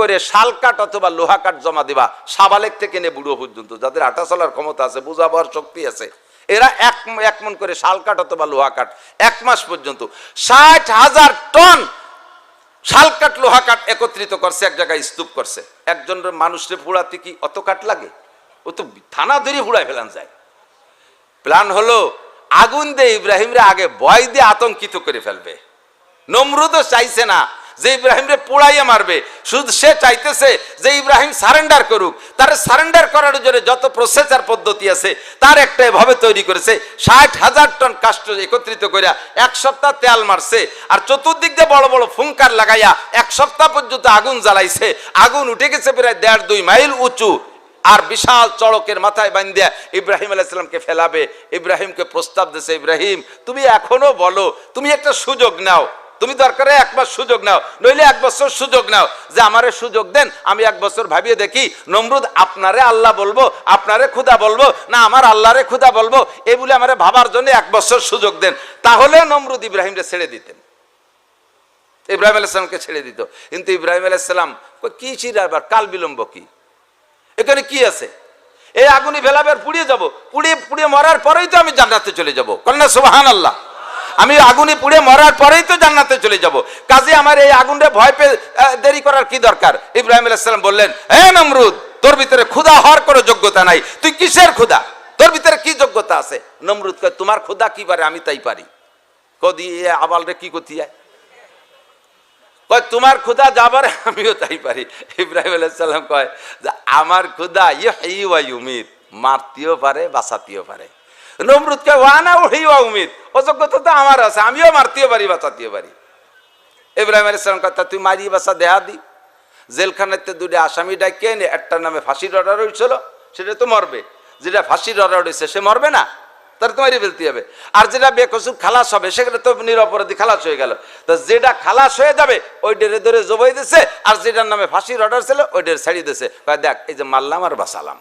করে শাল কাঠ অথবা লোহা কাঠ জমা দিবা, সাবালেক থেকে নে বুড়ো পর্যন্ত, যাদের হাঁটা চলার ক্ষমতা আছে, বোঝাবার শক্তি আছে, এরা এক মন করে শাল কাঠ অথবা লোহা কাঠ 1 মাস পর্যন্ত 60,000 টন শাল কাঠ লোহা কাঠ একত্রিত করছে, এক জায়গায় স্তূপ করছে। একজন মানুষকে পোড়াতে কি অত কাঠ লাগে? ও তো থানা ধরে পোড়ায় ফেলান যায়। প্ল্যান হলো আগুন দিয়ে ইব্রাহিমরে আগে ভয় দিয়ে আতঙ্কিত করে ফেলবে। নমরুদও চাইছে না যে ইব্রাহিমরে পোড়াইয়া মারবে, শুধু সে চাইতেছে যে ইব্রাহিম সারেন্ডার করুক। তার সারেন্ডার করার জন্য যত প্রসেসর পদ্ধতি আছে তার একটা এভাবে তৈরি করেছে। 60,000 টন কাষ্ঠ একত্রিত করিয়া 1 সপ্তাহ তেল মারছে, আর চতুর্দিক দিয়ে বড় বড় ফুঙ্কার লাগাইয়া 1 সপ্তাহ পর্যন্ত আগুন জ্বালাইছে। আগুন উঠে গেছে প্রায় 1.5-2 মাইল উঁচু, আর বিশাল চড়কের মাথায় বান্ধিয়া ইব্রাহিম আলাইহিস সালামকে ফেলাবে। ইব্রাহিমকে প্রস্তাব দিয়েছে, ইব্রাহিম তুমি এখনো বলো, তুমি একটা সুযোগ নাও, তুমি দরকারে 1 মাস সুযোগ নাও, নইলে 1 বছর সুযোগ নাও, যে আমারে সুযোগ দেন, আমি 1 বছর ভাবিয়ে দেখি নমরুদ আপনারে আল্লাহ বলবো, আপনারে খুদা বলবো, না আমার আল্লাহরে খুদা বলবো, এই বলে আমারে ভাবার জন্য 1 বছর সুযোগ দেন। তাহলে নমরুদ ইব্রাহিমকে ছেড়ে দিতেন, ইব্রাহিম আলাইহিস সালামকে ছেড়ে দিত। কিন্তু ইব্রাহিম আলাইহিস সালাম কি ছিড়া, আবার কাল বিলম্ব কি, এখানে কি আছে? এই আগুনে ফেলাবে আর পুড়িয়ে যাবো, পুড়িয়ে মরার পরেই তো আমি জান্নাতে চলে যাবো। কন্যা সুবহানাল্লাহ, আমি আগুনে পুড়ে মরার পরেই তো জান্নাতে চলে যাব, কাজে আমার এই আগুনরে ভয় পেয়ে দেরি করার কি দরকার? ইব্রাহিম আলাইহিস সালাম বললেন, হে নমরুদ তোর ভিতরে খোদা হওয়ার কোনো যোগ্যতা নাই, তুই কিসের খোদা, তোর ভিতরে কি যোগ্যতা আছে? নমরুদ কয় তোমার খোদা কি পারে আমি তাই পারি। কদি আবাল রে কি করতে যায়, কয় তোমার খোদা যা পারে আমিও তাই পারি। ইব্রাহিম আলাইহিস সালাম কয় যে আমার খোদা ইহয়ী ওয়া ইউমীত, মারতেও পারে বাঁচাতেও পারে। নমরুদ কয় ওয়ানা উহয়ী ওয়া উমীত, অযোগ্যতা তো আমার আছে, আমিও মারতেও পারি বাঁচাতেও পারি। ইব্রাহিম আলাইহিস সালাম কয় তুই মারি বাঁচা দেয়া দি। জেলখানাতে 2টা আসামি ডাকে এনে, একটার নামে ফাঁসির অর্ডার হয়েছিল, সেটা তো মরবে, যেটা ফাঁসির অর্ডার হয়েছে সে মরবে না, তার তো মারি ফেলতে হবে। আর যেটা বেকসুর খালাস হবে সেখানে তো নিরপরাধী খালাস হয়ে গেল, তো যেটা খালাস হয়ে যাবে ওই ডেরে ধরে জবাই দিছে, আর যেটার নামে ফাঁসির অর্ডার ছিল ওই ডেরে ছাড়িয়ে দিছে। দেখ এই যে মারলাম আর বাঁচালাম।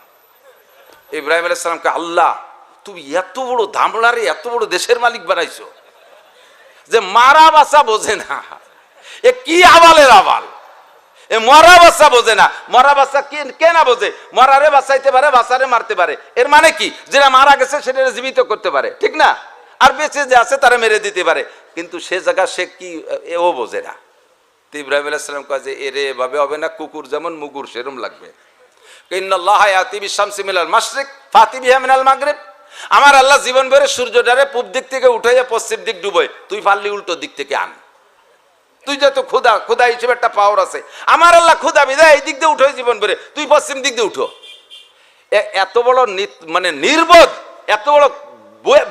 ইব্রাহিম আলাইহিস সালামকে আল্লাহ তুমি এত বড় ধামড়ারে এত বড় দেশের মালিক বানাইছো যে মারা বাঁচা বোঝে না, এ কি আবালের আবাল, এ মরা বাচ্চা বোঝে না। মরা বাচ্চা কে না বোঝে? মরারে বাঁচাইতে পারে, বাচ্চারে মারতে পারে। এর মানে কি? যেটা মারা গেছে সেটা জীবিত করতে পারে, ঠিক না? আর বেঁচে যে আছে তারা মেরে দিতে পারে, কিন্তু সে জায়গা সে কি ও বোঝে না। তো ইব্রাহিম আলাইহিস সালাম কয় যে এরে এভাবে হবে না, কুকুর যেমন মুগুর সেরম লাগবে। ইন্নাল্লাহা ইয়াতি বিশ-শামসি মিনাল মাশরিক ফাতি বিহা মিনাল মাগরিব, আমার আল্লাহ জীবন ভরে সূর্যটারে পূব দিক থেকে উঠাইয়া পশ্চিম দিক ডুবোয়, তুই পারলি উল্টো দিক থেকে আন। তুই যেহেতু খোদা হিসেবে একটা পাওয়ার আছে, আমার আল্লাহ খোদা বিদায় এই দিক দিয়ে উঠো জীবন ভরে, তুই পশ্চিম দিক দিয়ে উঠো। এত বড় মানে নির্বোধ, এত বড়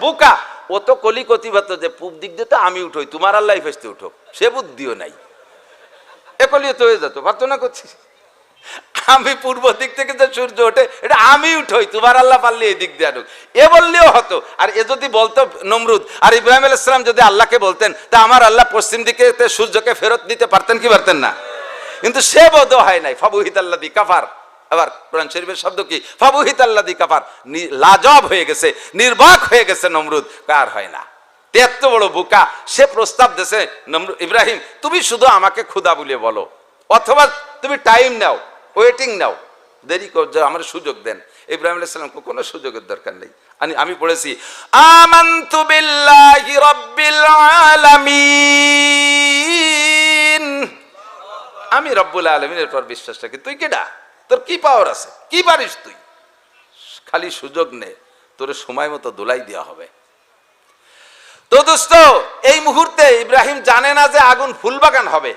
বোকা, ও তো কলিকতিবাত যে পূব দিক দিয়ে তো আমি উঠোই, তোমার আল্লাহ ফেসতে উঠো, সে বুদ্ধিও নাই। এ কলিয়ত হয়ে যেত, প্রার্থনা করছি আমি পূর্ব দিক থেকে যে সূর্য ওঠে এটা আমি উঠোই, তোমার আল্লাহ পারলে এই দিক দিয়ে আনুক, এ বললেও হতো। আর এ যদি বলতো নমরুদ আর ইব্রাহিম আলাইহিস সালাম যদি আল্লাহকে বলতেন, তা আমার আল্লাহ পশ্চিম দিকে সূর্যকে ফেরত দিতে পারতেন কি পারতেন না? কিন্তু সে বোধ হয় নাই। ফাবুহিতাল্লাযী কাফার, আবার কোরআন শরীফের শব্দ কি? ফাবুহিতাল্লাযী কাফার, লাজবাব হয়ে গেছে, নির্বাক হয়ে গেছে নমরুদ, কার হয় না। এত বড় বোকা, সে প্রস্তাব দিয়েছে নমরুদ ইব্রাহিম তুমি শুধু আমাকে খোদা বলে বলো, অথবা তুমি টাইম নাও, ওয়েটিং নাও, দেরি কর, আমার সুযোগ দেন। ইব্রাহিম আলাইহিস সালামকে কোনো সুযোগের দরকার নেই। আমি পড়েছি আমানতু বিল্লাহি রাব্বিল আলামিন, আমি রব্বুল আলামিনের পর বিশ্বাস রাখি। তুই কেডা? তোর কি পাওয়ার আছে? কি পারিস তুই? খালি সুযোগ নে, তোর সময় মতো দোলাই দেওয়া হবে। তো দোস্ত, এই মুহূর্তে ইব্রাহিম জানে না যে আগুন ফুলবাগান হবে,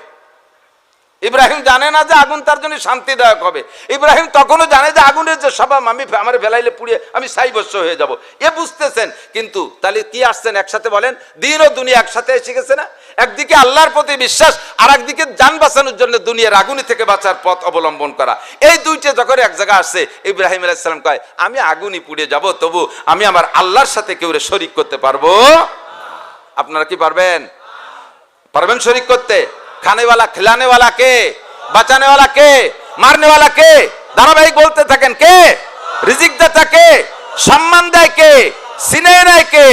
ইব্রাহিম জানে না যে আগুন তার জন্য শান্তিদায়ক হবে। ইব্রাহিম তখনও জানে যে আগুনের যে স্বভাব, আমি আমার ফেলাইলে পুড়িয়ে আমি ছাইভস্ম হয়ে যাব, এ বুঝতেছেন। কিন্তু তাহলে কি আসছেন একসাথে বলেন? দিন ও দুনিয়া একসাথে এসে গেছে না? একদিকে আল্লাহর প্রতি বিশ্বাস, আর একদিকে জান বাঁচানোর জন্য দুনিয়ার আগুনে থেকে বাঁচার পথ অবলম্বন করা। এই দুইটা যখন এক জায়গায় আসছে, ইব্রাহিম আলাইহিস সালাম কয় আমি আগুনই পুড়ে যাব, তবু আমি আমার আল্লাহর সাথে কেউ শরীক করতে পারবো। আপনারা কি পারবেন? পারবেন শরীক করতে? खाने वाला खिलाने वाला के, बचाने वाला के, मारने वाला के, धारावाहिक बोलते থাকেন কে? রিজিক দাতা কে? সম্মান দেয় কে? সিনে নেয় কে?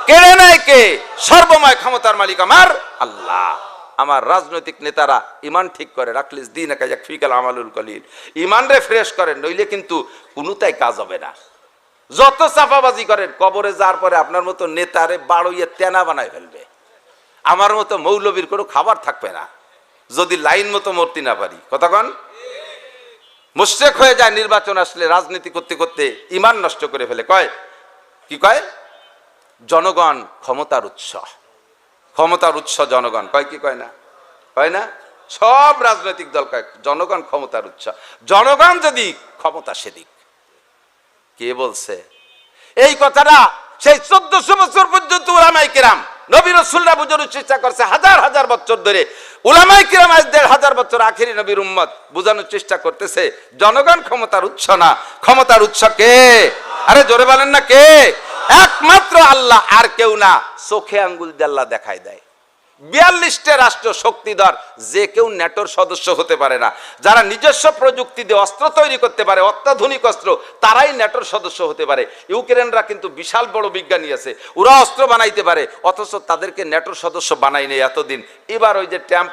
কেড়ে নেয় কে? সর্বময় ক্ষমতার মালিক আমার আল্লাহ। আমার রাজনৈতিক নেতারা ইমান ঠিক করে রাখলিস দিন একা ফিকাল আমালুল কলিল, ইমান রে ফ্রেশ করেন, নইলে কিন্তু কোনোটাই কাজ হবে না। যত চাপাবাজি করেন কবরে যাওয়ার পরে আপনার মতো নেতারে বাড়ইয়ে তেনা বানায় ফেলবে, আমার মতো মৌলবীর কোনো খাবার থাকবে না যদি লাইন মতো মরতে না পারি। কথা কন, মুশরিক হয়ে যায় নির্বাচন আসলে, রাজনীতি করতে করতে ইমান নষ্ট করে ফেলে। কয় কি কয়, জনগণ ক্ষমতার উৎস, ক্ষমতার উৎস জনগণ। কয় কি কয় না, কয় না? সব রাজনৈতিক দল কয় জনগণ ক্ষমতার উৎস, জনগণ যদি ক্ষমতা সেদিক। কে বলছে এই কথাটা? সেই 1400 বছর পর্যন্ত উলামায়ে কিরাম নবী রাসূলরা বোঝানোর চেষ্টা করছে, হাজার হাজার বছর ধরে উলামায়ে কিরাম আজ 1500 বছর আখেরি নবীর উম্মত বোঝানোর চেষ্টা করতেছে জনগণ ক্ষমতার উৎস না, ক্ষমতার উৎস কে? আরে জোরে বলেন না কে? একমাত্র আল্লাহ, আর কেউ না। চোখে আঙ্গুল দিয়ে আল্লাহ দেখাই দেয়। 42টা রাষ্ট্র শক্তিধর, যে কেউ ন্যাটোর সদস্য হতে পারে না। যারা নিজস্ব প্রযুক্তি দিয়ে অস্ত্র তৈরি করতে পারে, অত্যাধুনিক অস্ত্র, তারাই ন্যাটোর সদস্য হতে পারে। ইউক্রেনরা কিন্তু বিশাল বড় বিজ্ঞানী আছে, ওরা অস্ত্র বানাইতে পারে, অথচ তাদেরকে ন্যাটোর সদস্য বানাই নেই এতদিন। এবার ওই যে ট্যাম্প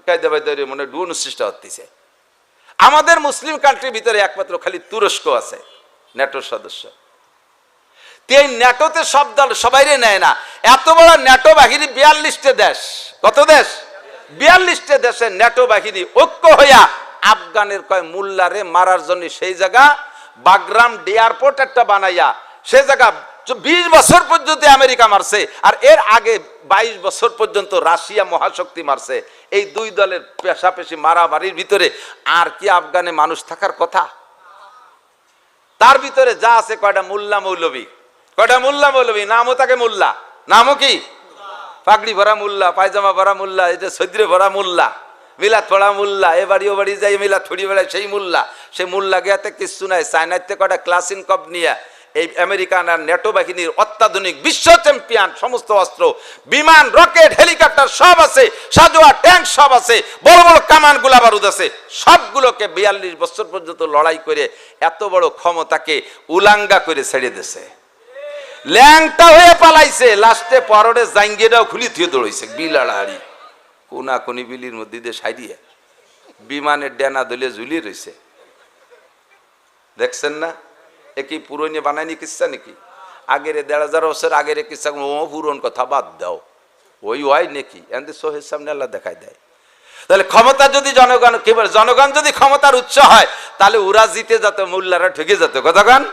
কায়দা মনে ডুন সৃষ্টি হচ্ছে। আমাদের মুসলিম কান্ট্রির ভিতরে একমাত্র খালি তুরস্ক আছে ন্যাটোর সদস্য। এই ন্যাটোতে সব দল সবাইরে নেয় না। এত বড় ন্যাটো বাহিনী, 42টা দেশ, কত দেশ? 42টা দেশের ন্যাটো বাহিনী ঐক্য হইয়া আফগানের কয় মোল্লারে মারার জন্য সেই জায়গা বাগরাম এয়ারপোর্ট একটা বানাইয়া, সেই জায়গা 20 বছর পর্যন্ত আমেরিকা মারছে, আর এর আগে 22 বছর পর্যন্ত রাশিয়া মহাশক্তি মারছে। এই দুই দলের পেশাপেশি মারামারির ভিতরে আর কি আফগানে মানুষ থাকার কথা? তার ভিতরে যা আছে কয়টা মোল্লা মৌলবী, কয়টা মোল্লা মৌলবী, নামও তাকে মোল্লা, নামও কি? পাগড়ি ভরা মোল্লা, পায়জামা ভরা মোল্লা, এটা সৈদ্রে ভরা মোল্লা, মিলাদ পড়া মোল্লা, এ বাড়ি ও বাড়ি যাই মিলাদ ছড়ি বেড়ায় সেই মোল্লা। সেই মোল্লা গিয়াতে কিছু নাই, চায়নাতে কয়টা ক্লাসিন কপ নিয়ে এই আমেরিকান আর ন্যাটো বাহিনীর অত্যাধুনিক বিশ্ব চ্যাম্পিয়ন সমস্ত অস্ত্র, বিমান, রকেট, হেলিকপ্টার সব আছে, সাজোয়া ট্যাঙ্ক সব আছে, বড় বড় কামান গোলা বারুদ আছে, সবগুলোকে 42 বছর পর্যন্ত লড়াই করে এত বড় ক্ষমতাকে উলাঙ্গা করে ছেড়ে দিয়েছে। ল্যাংটা হয়ে পালাইছে, লাস্টে পররে জাঙ্গিরাও খুলি থুয়ে দৌড়াইছে বিলাড়াড়ি, কোনা কোনি বিলির মধ্যে দিয়ে সাইডিয়ে বিমানের ডেনা দলিয়ে ঝুলিয়ে রয়েছে। দেখছেন না? একই পুরনো বানায়নি কিচ্ছা নাকি? আগের 1500 বছর আগের কিচ্ছা, ও পুরন কথা বাদ দাও, ওই হয় নাকি? এমনি চোখের সামনে আল্লাহ দেখাই দেয়। তাহলে ক্ষমতা যদি জনগণ, কি বলে, জনগণ যদি ক্ষমতার উৎস হয়, তাহলে ওরা জিতে যেত, মোল্লারা ঠকে যেত। কতক্ষণ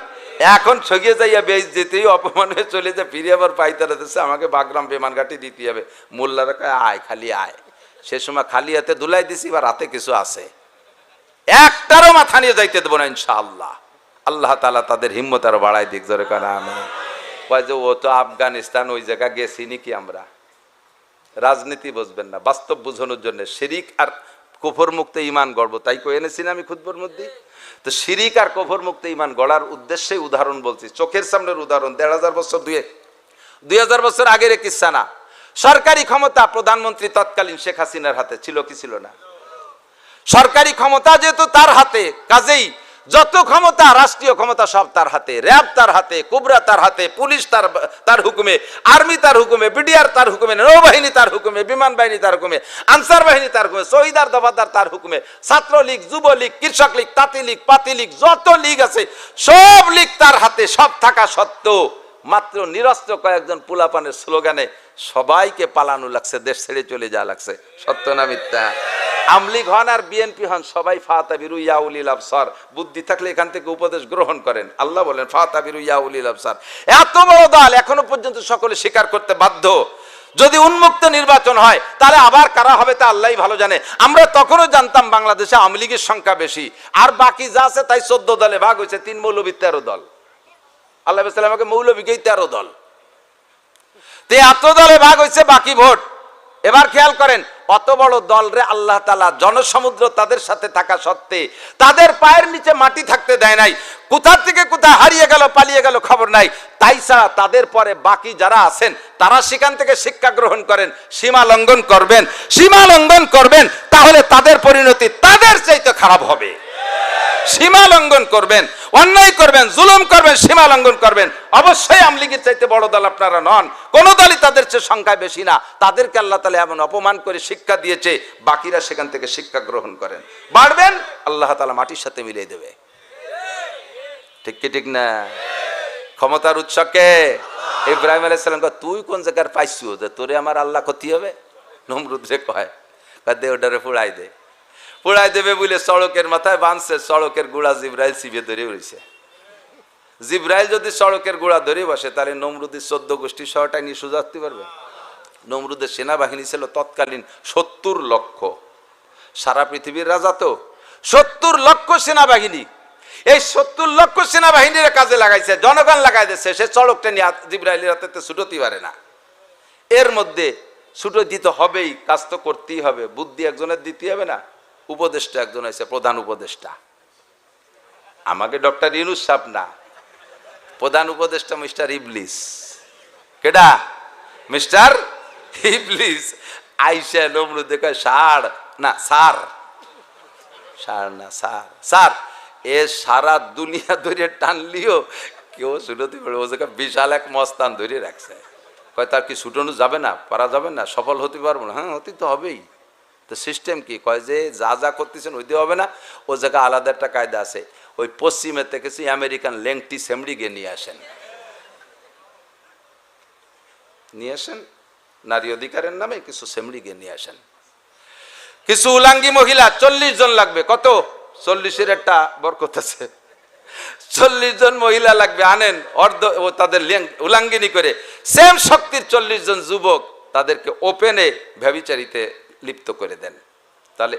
এখন ঠকে যাইয়া বেশ যেতেই অপমান হয়ে চলে যায়, ফিরে আবার পাইতারা দিচ্ছে আমাকে বাগরাম বিমান ঘাটি দিতে হবে। মোল্লারা কয় আয়, খালি আয়। সে সময় খালি হাতে দুলাই দিছি, বা রাতে কিছু আছে, একটারও মাথা নিয়ে যাইতে দেবো না ইনশাআল্লাহ। আল্লাহ তাআলা তাদের হিম্মত আরো বাড়াই দিক, জোরে কানা আমি। কয় যে ও তো আফগানিস্তান, ওই জায়গা গেছি নাকি আমরা? রাজনীতি বুঝবেন না, বাস্তব বুঝানোর জন্য শিরিক আর কুফর মুক্ত ঈমান গড়ব, তাই কই এনেছি না আমি খুতবার মধ্যে। তো শিরিক আর কুফর মুক্ত ঈমান গড়ার উদ্দেশ্যে উদাহরণ বলছি, চোখের সামনের উদাহরণ। 1500 বছর 2000 বছর আগের কিচ্ছা না। সরকারি ক্ষমতা প্রধানমন্ত্রী তৎকালীন শেখ হাসিনার হাতে ছিল কি ছিল না? সরকারি ক্ষমতা যেহেতু তার হাতে, কাজেই যত ক্ষমতা, রাষ্ট্রীয় ক্ষমতা সব তার হাতে। র্যাব তার হাতে, কুবরা তার হাতে, পুলিশ তার হুকুমে, আর্মি তার হুকুমে, বিডিআর তার হুকুমে, নৌবাহিনী তার হুকুমে, বিমান বাহিনী তার হুকুমে, আনসার বাহিনী তার হুকুমে, শহীদার দফাদার তার হুকুমে, ছাত্রলীগ, যুবলীগ, কৃষক লীগ, তাঁতি লীগ, পাতি লীগ, যত লীগ আছে সব লীগ তার হাতে। সব থাকা সত্ত্বেও মাত্র নিরস্ত্র কয়েকজন পোলাপানের স্লোগানে সবাইকে পালানো লাগছে, দেশ ছেড়ে চলে যাওয়া লাগছে। সত্য না মিথ্যা? আমলিগ হন আর বিএনপি হন, সবাই ফাতাবিরু ইয়া উলিল আবসার, বুদ্ধি থাকলে এখান থেকে উপদেশ গ্রহণ করেন। আল্লাহ বলেন ফাতাবিরু ইয়া উলিল আবসার। এত বড় দল এখনো পর্যন্ত সকলে স্বীকার করতে বাধ্য। যদি উন্মুক্ত নির্বাচন হয় তাহলে আবার কারা হবে তা আল্লাহই ভালো জানে। আমরা তখনও জানতাম বাংলাদেশে আওয়ামী লীগের সংখ্যা বেশি, আর বাকি যা আছে তাই 14 দলে ভাগ হয়েছে, 3 মৌলবী 13 দল। আল্লাহ বলেন আমাকে মৌলবীকেই 13 দল, তে এত দলে ভাগ হয়েছে, বাকি ভোট। এবার খেয়াল করেন, অত বড় দল রে আল্লাহ তাআলা জনসমুদ্র তাদের সাথে থাকা সত্ত্বে তাদের পায়ের নিচে মাটি থাকতে দেয় নাই। কোথা থেকে কোথায় হারিয়ে গেল, পালিয়ে গেল খবর নাই। তাই ছাড়া তাদের পরে বাকি যারা আছেন তারা সেখান থেকে শিক্ষা গ্রহণ করেন, সীমা লঙ্ঘন করবেন, সীমা লঙ্ঘন করবেন, তাহলে তাদের পরিণতি তাদের চাইতে খারাপ হবে। সীমা লঙ্ঘন করবেন, অন্যায় করবেন, জুলুম করবেন, সীমা লঙ্ঘন করবেন, অবশ্যই আওয়ামী লীগের চাইতে বড় দল আপনারা নন। কোন দলই তাদের চেয়ে সংখ্যায় বেশি না। তাদেরকে আল্লাহ তাআলা এমন অপমান করে শিক্ষা দিয়েছে, বাকিরা সেখান থেকে শিক্ষা গ্রহণ করেন। বাড়বেন, আল্লাহ তাআলা মাটির সাথে মিলিয়ে দেবে। ঠিক কি ঠিক না? ক্ষমতার উৎসকে ইব্রাহিম আলাইহিস সালাম কয়, তুই কোন জায়গার পাইছু যে তোরে আমার আল্লাহ ক্ষতি হবে? নমরুদ রে কয়, দে ওটারে পুড়াই দে। পুড়াই দেবে বলে সড়কের মাথায় বাঁধছে, সড়কের গোড়া জিব্রাইল চিবিয়ে ধরে উঠেছে। জিব্রাইল যদি সড়কের গোড়া ধরে বসে, তাহলে নমরুদের 14 গোষ্ঠী শহরটাই নিয়ে সোজা আসতে পারবে? নমরুদের সেনাবাহিনী ছিল তৎকালীন 70 লক্ষ। সারা পৃথিবীর রাজা তো, 70 লক্ষ সেনাবাহিনী। এই 70 লক্ষ সেনাবাহিনীর কাজে লাগাইছে, জনগণ লাগাই দিচ্ছে। সে সড়কটা নিয়ে জিব্রাইলের হাতে ছুটোতে পারে না। এর মধ্যে ছুটো দিতে হবেই, কাজ তো করতেই হবে। বুদ্ধি একজনের দিতে হবে না? উপদেষ্টা একজন আছে, প্রধান উপদেষ্টা। আমাকে ডক্টর ইউনূস সাহেব না, প্রধান উপদেষ্টা মিস্টার ইবলিস। কেডা? মিস্টার ইবলিস। আইসা নমরুদ দেখে সার না সার, সার না সার, সার। এ সারা দুনিয়া ধরে টানলিও কেউ ছুটোতে পারে। ও জায়গা বিশাল এক মস্তান ধরে রাখছে। কয় তার কি ছুটানো যাবে না, পারা যাবে না, সফল হতে পারবো না? হ্যাঁ, হতে তো হবেই। তো সিস্টেম কি? কয় যে যা যা করতেছেন হইতে হবে না। ও জায়গা আলাদা একটা কায়দা আছে। ওই পশ্চিমের থেকে আমেরিকান লেংটি সেমড়ি গিয়ে নিয়ে আসেন, নিয়ে আসেন। নারী অধিকারের নামে কিছু সেমড়ি গিয়ে নিয়ে আসেন। কিছু উলাঙ্গি মহিলা, 40 জন লাগবে। কত? 40-এর একটা বরকত আছে। 40 জন মহিলা লাগবে, আনেন। অর্ধ ও তাদের উলাঙ্গিনী করে সেম শক্তির 40 জন যুবক, তাদেরকে ওপেনে ব্যভিচারিতে লিপ্ত করে দেন। তাহলে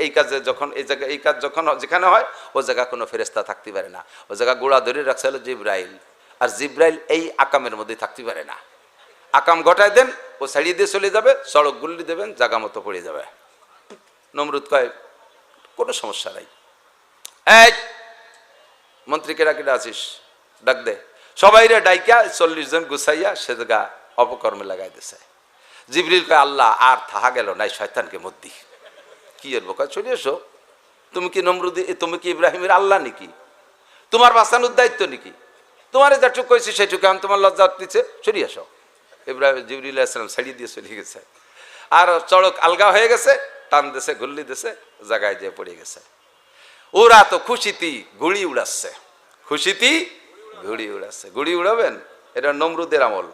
এই কাজে যখন এই জায়গায় এই কাজ যখন যেখানে হয়, ও জায়গা কোনো ফেরেশতা থাকতে পারে না। ও জায়গা গোড়া ধরে রাখছে হলো জিব্রাইল। আর জিব্রাইল এই আকামের মধ্যে থাকতে পারে না। আকাম ঘটায় দেন, ও ছাড়িয়ে দিয়ে চলে যাবে, সড়ক গুল্লি দেবেন, জায়গা মতো পড়ে যাবে। নমরুদ কয়, কোনো সমস্যা নাই। এই মন্ত্রী কেডা কেডা আছিস, ডাক দে। সবাই রে ডাইকা 40 জন গুছাইয়া সে জায়গা অপকর্মে লাগাই দিছে। জিবরিল কয়, আল্লাহ আর থাহা গেল নাই, শয়তানকে মদ্দি। কি এর বোকা, চলে এসো। তুমি কি নমরুদ, তুমি কি ইব্রাহিমের আল্লাহ নাকি? তোমার বাঁচানোর দায়িত্ব নাকি? তোমার যেটুকু কইছি সেটুকু, আমি তোমার লজ্জা দিচ্ছে, সরিয়ে আসো। ইব্রাহিম জিবরিল আলাইহিস সালাম ছাড়িয়ে দিয়ে চলে গেছে। আর চড়ক আলগা হয়ে গেছে, টান দেশে গুল্লি দেশে জায়গায় যেয়ে পড়ে গেছে। ওরা তো খুশিতে ঘুড়ি উড়াচ্ছে, খুশিতে ঘুড়ি উড়াচ্ছে। ঘুড়ি উড়াবেন, এটা নমরুদের আমল।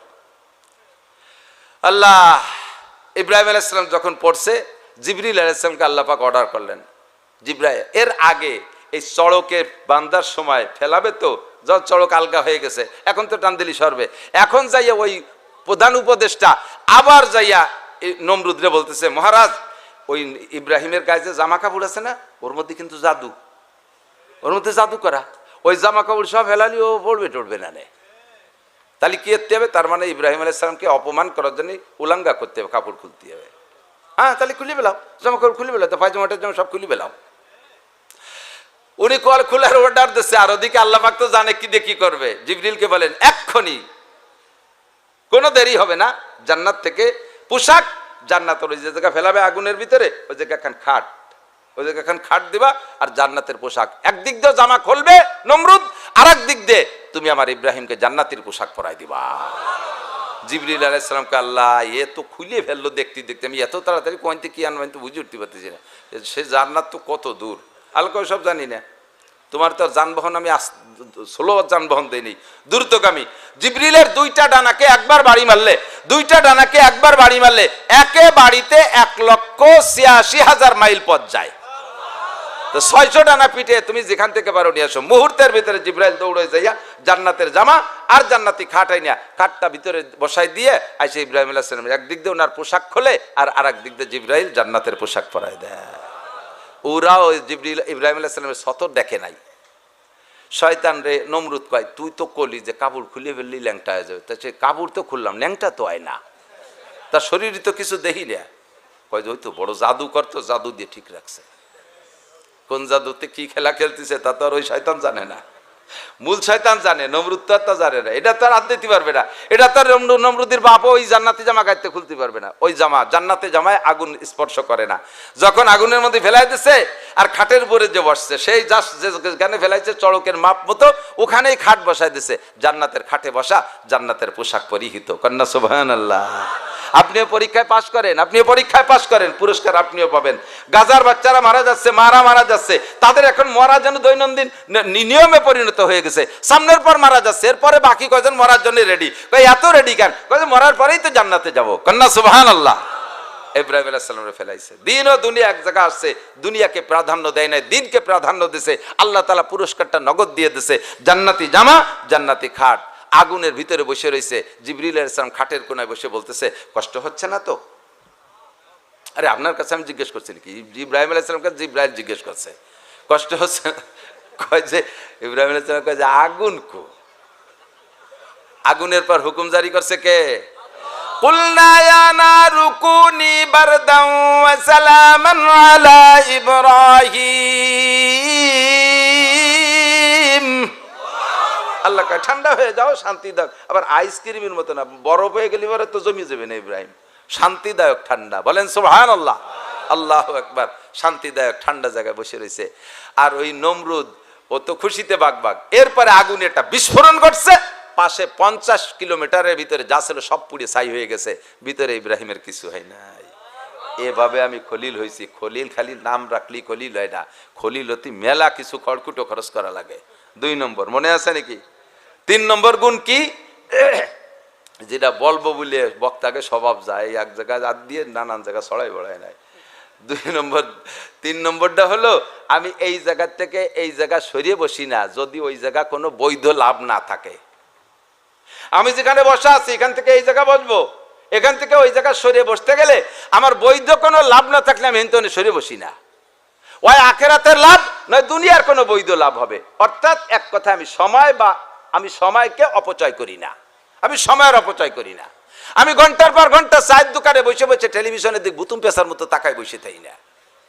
আল্লাহ ইব্রাহিম আলাইহিস সালাম যখন পড়ছে, জিবরিল আলাইহিস সালামকে আল্লাহ পাক অর্ডার করলেন, জিব্রাইল এর আগে এই চড়কের বান্দার সময় ফেলাবে তো, যখন চড়ক আলগা হয়ে গেছে, এখন তো টান দিলি সরবে। এখন যাইয়া ওই প্রধান উপদেষ্টা আবার যাইয়া নমরুদরে বলতেছে, মহারাজ ওই ইব্রাহিমের গায়ে যে জামা কাপড় আছে না, ওর মধ্যে কিন্তু জাদু, ওর মধ্যে জাদু করা। ওই জামা কাপড় সব হেলালি, ও পড়বে টড়বে না। তাহলে কি করতে হবে? তার মানে ইব্রাহিম আলাইহিস সালামকে অপমান করার জন্য উলাঙ্গা করতে হবে, কাপড় খুলতে হবে। হ্যাঁ, তাহলে খুলে বেলাও, জামা কাপড় খুলে বেলাও, তো পায়জামাটার জামা সব খুলে বেলাও। উনি কল খোলার অর্ডার দিচ্ছে। আর ওদিকে আল্লাহ পাক তো জানে কি দিয়ে কি করবে। জিবরিলকে বলেন, এক্ষুনি, কোনো দেরি হবে না, জান্নাত থেকে পোশাক, জান্নাতের ওই যে জায়গা ফেলাবে আগুনের ভিতরে, ওই জায়গা খান খাট, ওই জায়গা খান খাট দিবা, আর জান্নাতের পোশাক একদিক দিয়ে জামা খুলবে নমরুদ, আর এক দিক দিয়ে তুমি আমার ইব্রাহিমকে জান্নাতের পোশাক পরাই দিবা। জিবরিল আলাইহিস সালামকে আল্লাহ এ তো খুলে ফেললো দেখতে দেখতে। আমি এত তাড়াতাড়ি কোয়াইতে কি আনবেন তো বুঝে উঠতে পারতেছি না। সে জান্নাত তো কত দূর, আলকা সব জানি না। তোমার তো যানবাহন আমি স্লো যানবাহন দেয়নি, দ্রুতগামী। জিবরিলের 2টা ডানাকে একবার বাড়ি মারলে, 2টা ডানাকে একবার বাড়ি মারলে একে বাড়িতে 1,86,000 মাইল পথ যায়। তো 600 ডানা পিঠে তুমি যেখান থেকে পারো নিয়ে আসো। মুহূর্তের ভিতরে জিবরাইল দৌড়ে যাইয়া জান্নাতের জামা আর জান্নাতি খাটাই নিয়ে খাটটা ভিতরে বসাই দিয়ে আইসে ইব্রাহিম আলাইহিস সালাম একদিক দিয়ে ওনার পোশাক খোলে, আর আরেক দিক দিয়ে জিবরাইল জান্নাতের পোশাক পরাই দেয়। ওরাও জিবরিল ইব্রাহিম আলাইহিস সালামের সতর দেখে নাই। শয়তান রে নমরুদ কয়, তুই তো কলি যে কাপড় খুলে ফেললি ল্যাংটা হয়ে যাবে। তা সে কাপড় তো খুললাম, ল্যাংটা তো হয় না, তার শরীরে তো কিছু দেখি না। কয় যে ওই তো বড় জাদু করতো, জাদু দিয়ে ঠিক রাখছে। কোন জাদুতে কি খেলা খেলতেছে তা তো আর ওই শয়তান জানে না। মূল শয়তান জানে, নমরুদ তো আর তা জানে না। এটা তো আর দিতে পারবে না। এটা তো আর নমরুদের বাপ ওই জান্নাতি জামা গাইতে খুলতে পারবে না। ওই জামা জান্নাতে জামায় আগুন স্পর্শ করে না। যখন আগুনের মধ্যে ফেলাই দিছে আর খাটের উপরে যে বসছে, সেই যেখানে ফেলাইছে চড়কের মাপ মতো ওখানেই খাট বসাই দিছে। জান্নাতের খাটে বসা, জান্নাতের পোশাক পরিহিত। কন্যা সুবহানাল্লাহ। আপনিও পরীক্ষায় পাশ করেন, আপনিও পরীক্ষায় পাশ করেন, পুরস্কার আপনিও পাবেন। গাজার বাচ্চারা মারা যাচ্ছে, মারা যাচ্ছে, তাদের এখন মরা যেন দৈনন্দিন নিয়মে পরিণত হয়ে গেছে। সামনের পর মারা যাচ্ছে, এরপরে বাকি কয়জন মরার জন্য রেডি। এত রেডি কেন? মরার পরেই তো জান্নাতে যাব। কন্যা সুবহানাল্লাহ। ইব্রাহিম আলাইহিস সালামরে ফেলাইছে। দিন ও দুনিয়া এক জায়গা আসছে, দুনিয়াকে প্রাধান্য দেয় নাই, দিনকে প্রাধান্য দিছে। আল্লাহ তাআলা পুরস্কারটা নগদ দিয়ে দিছে, জান্নাতি জামা, জান্নাতি খাট। আগুনের ভিতরে বসে রয়েছে। জিবরিল আলাইহিস সালাম খাটের কোনায় বসে বলতেছে, কষ্ট হচ্ছে না তো? আরে আপনার কাছে আমি জিজ্ঞেস করছি কি? ইব্রাহিম আলাইহিস সালামকে জিবরাইল জিজ্ঞেস করছে, কষ্ট হচ্ছে? কয় যে ইব্রাহিম আলাইহিস সালাম কয় যে আগুন কো। আগুনের পর হুকুম জারি করছে কে? কুলনা ইয়া নারু কুনি বারদান ওয়া সালামান আলা ইব্রাহিম। আল্লাহ কয় ঠান্ডা হয়ে যাও, শান্তিদায়ক। আবার আইসক্রিমের মতো না, বরফ হয়ে গেলে পরে তো জমি যাবে না। ইব্রাহিম শান্তিদায়ক ঠান্ডা। বলেন সুবহানাল্লাহ। আল্লাহু আকবার। শান্তিদায়ক ঠান্ডা জায়গায় বসে রয়েছে। আর ওই নমরুদ ও তো খুশিতে বাগবাগ। এরপরে আগুনে একটা বিস্ফোরণ ঘটছে, পাশে 50 কিলোমিটারের ভিতরে যা ছিল সব পুড়ে ছাই হয়ে গেছে, ভিতরে ইব্রাহিমের কিছু হয় নাই। এভাবে আমি খলিল হয়েছি। খলিল খালি নাম রাখলি খলিল হয় না, খলিল হতে মেলা কিছু খড়কুটো খরচ করা লাগে। 2 নম্বর মনে আছে নাকি? 3 নম্বর গুণ কি, যেটা বলবো বলে বক্তাকে স্বভাব যায়, এক জায়গায় হাত দিয়ে নানান জায়গায় ছড়াই বড়ায় নাই। 2 নম্বর। 3 নম্বরটা হলো আমি এই জায়গা থেকে এই জায়গা সরিয়ে বসি না যদি ওই জায়গা কোনো বৈধ লাভ না থাকে। আমি যেখানে বসা আছি এখান থেকে এই জায়গা বসবো, এখান থেকে ওই জায়গা সরিয়ে বসতে গেলে আমার বৈধ কোনো লাভ না থাকলে আমি এখানে সরিয়ে বসি না। ওই আখেরাতের লাভ নয় দুনিয়ার কোনো বৈধ লাভ হবে। অর্থাৎ এক কথা, আমি সময়কে অপচয় করি না, আমি সময়ের অপচয় করি না। আমি ঘন্টার পর ঘন্টা চায়ের দোকানে বসে বসে টেলিভিশনের দিক বুতুম পেশার মতো তাকায় বসে থাকি না,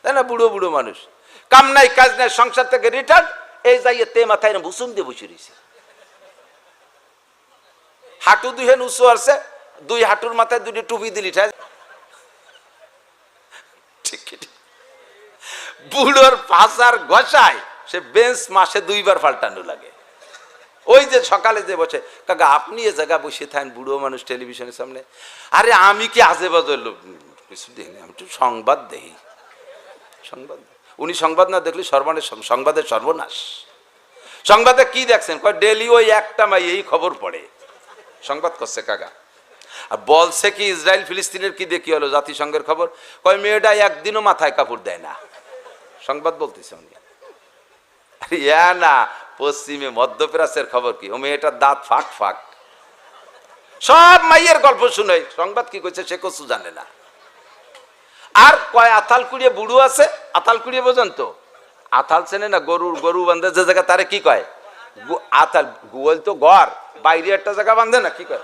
তাই না? বুড়ো বুড়ো মানুষ, কাম নাই কাজ নাই, সংসার থেকে রিটার্ন, এই যাইয়ে তে মাথায় বুসুম দিয়ে বসে রয়েছে। হাঁটু 2 হেন উঁচু আছে, 2 হাঁটুর মাথায় 2টি টুপি দিলি ঠিক। বুড়োর পাশার গসায় সে বেঞ্চ মাসে 2 বার পাল্টানো লাগে। ওই যে সকালে যে বসে, কাকা আপনি এ জায়গা বসে থাকেন, বুড়ো মানুষ টেলিভিশনের সামনে। আরে আমি কি আজে বাজে লোক কিছু দেখি, আমি একটু সংবাদ দেখি। সংবাদ উনি সংবাদ না দেখলে সংবাদের সর্বনাশ। সংবাদে কি দেখছেন? কয় ডেলি ওই একটা মাই এই খবর পড়ে। সংবাদ করছে কাকা। আর বলছে কি ইসরায়েল ফিলিস্তিনের কি দেখি হলো জাতিসংঘের খবর, কয় মেয়েটা একদিনও মাথায় কাপড় দেয় না। সংবাদ বলতেছে উনি। ইয়া না, পশ্চিমে মধ্যপ্রাচ্যের খবর কি, ও মেয়েটার দাঁত ফাঁক ফাঁক। সব মাইয়ের গল্প শুনে সংবাদ কি করছে সে কিছু জানে না। আর কয় আতাল কুড়িয়ে বুড়ো আছে, আতাল কুড়িয়ে বোঝেন তো? আতাল চেনে না? গরু বান্ধে যে জায়গা, তারে কি কয়? আতাল। গুগল তো গড়, বাইরে একটা জায়গা বান্ধে না, কি কয়?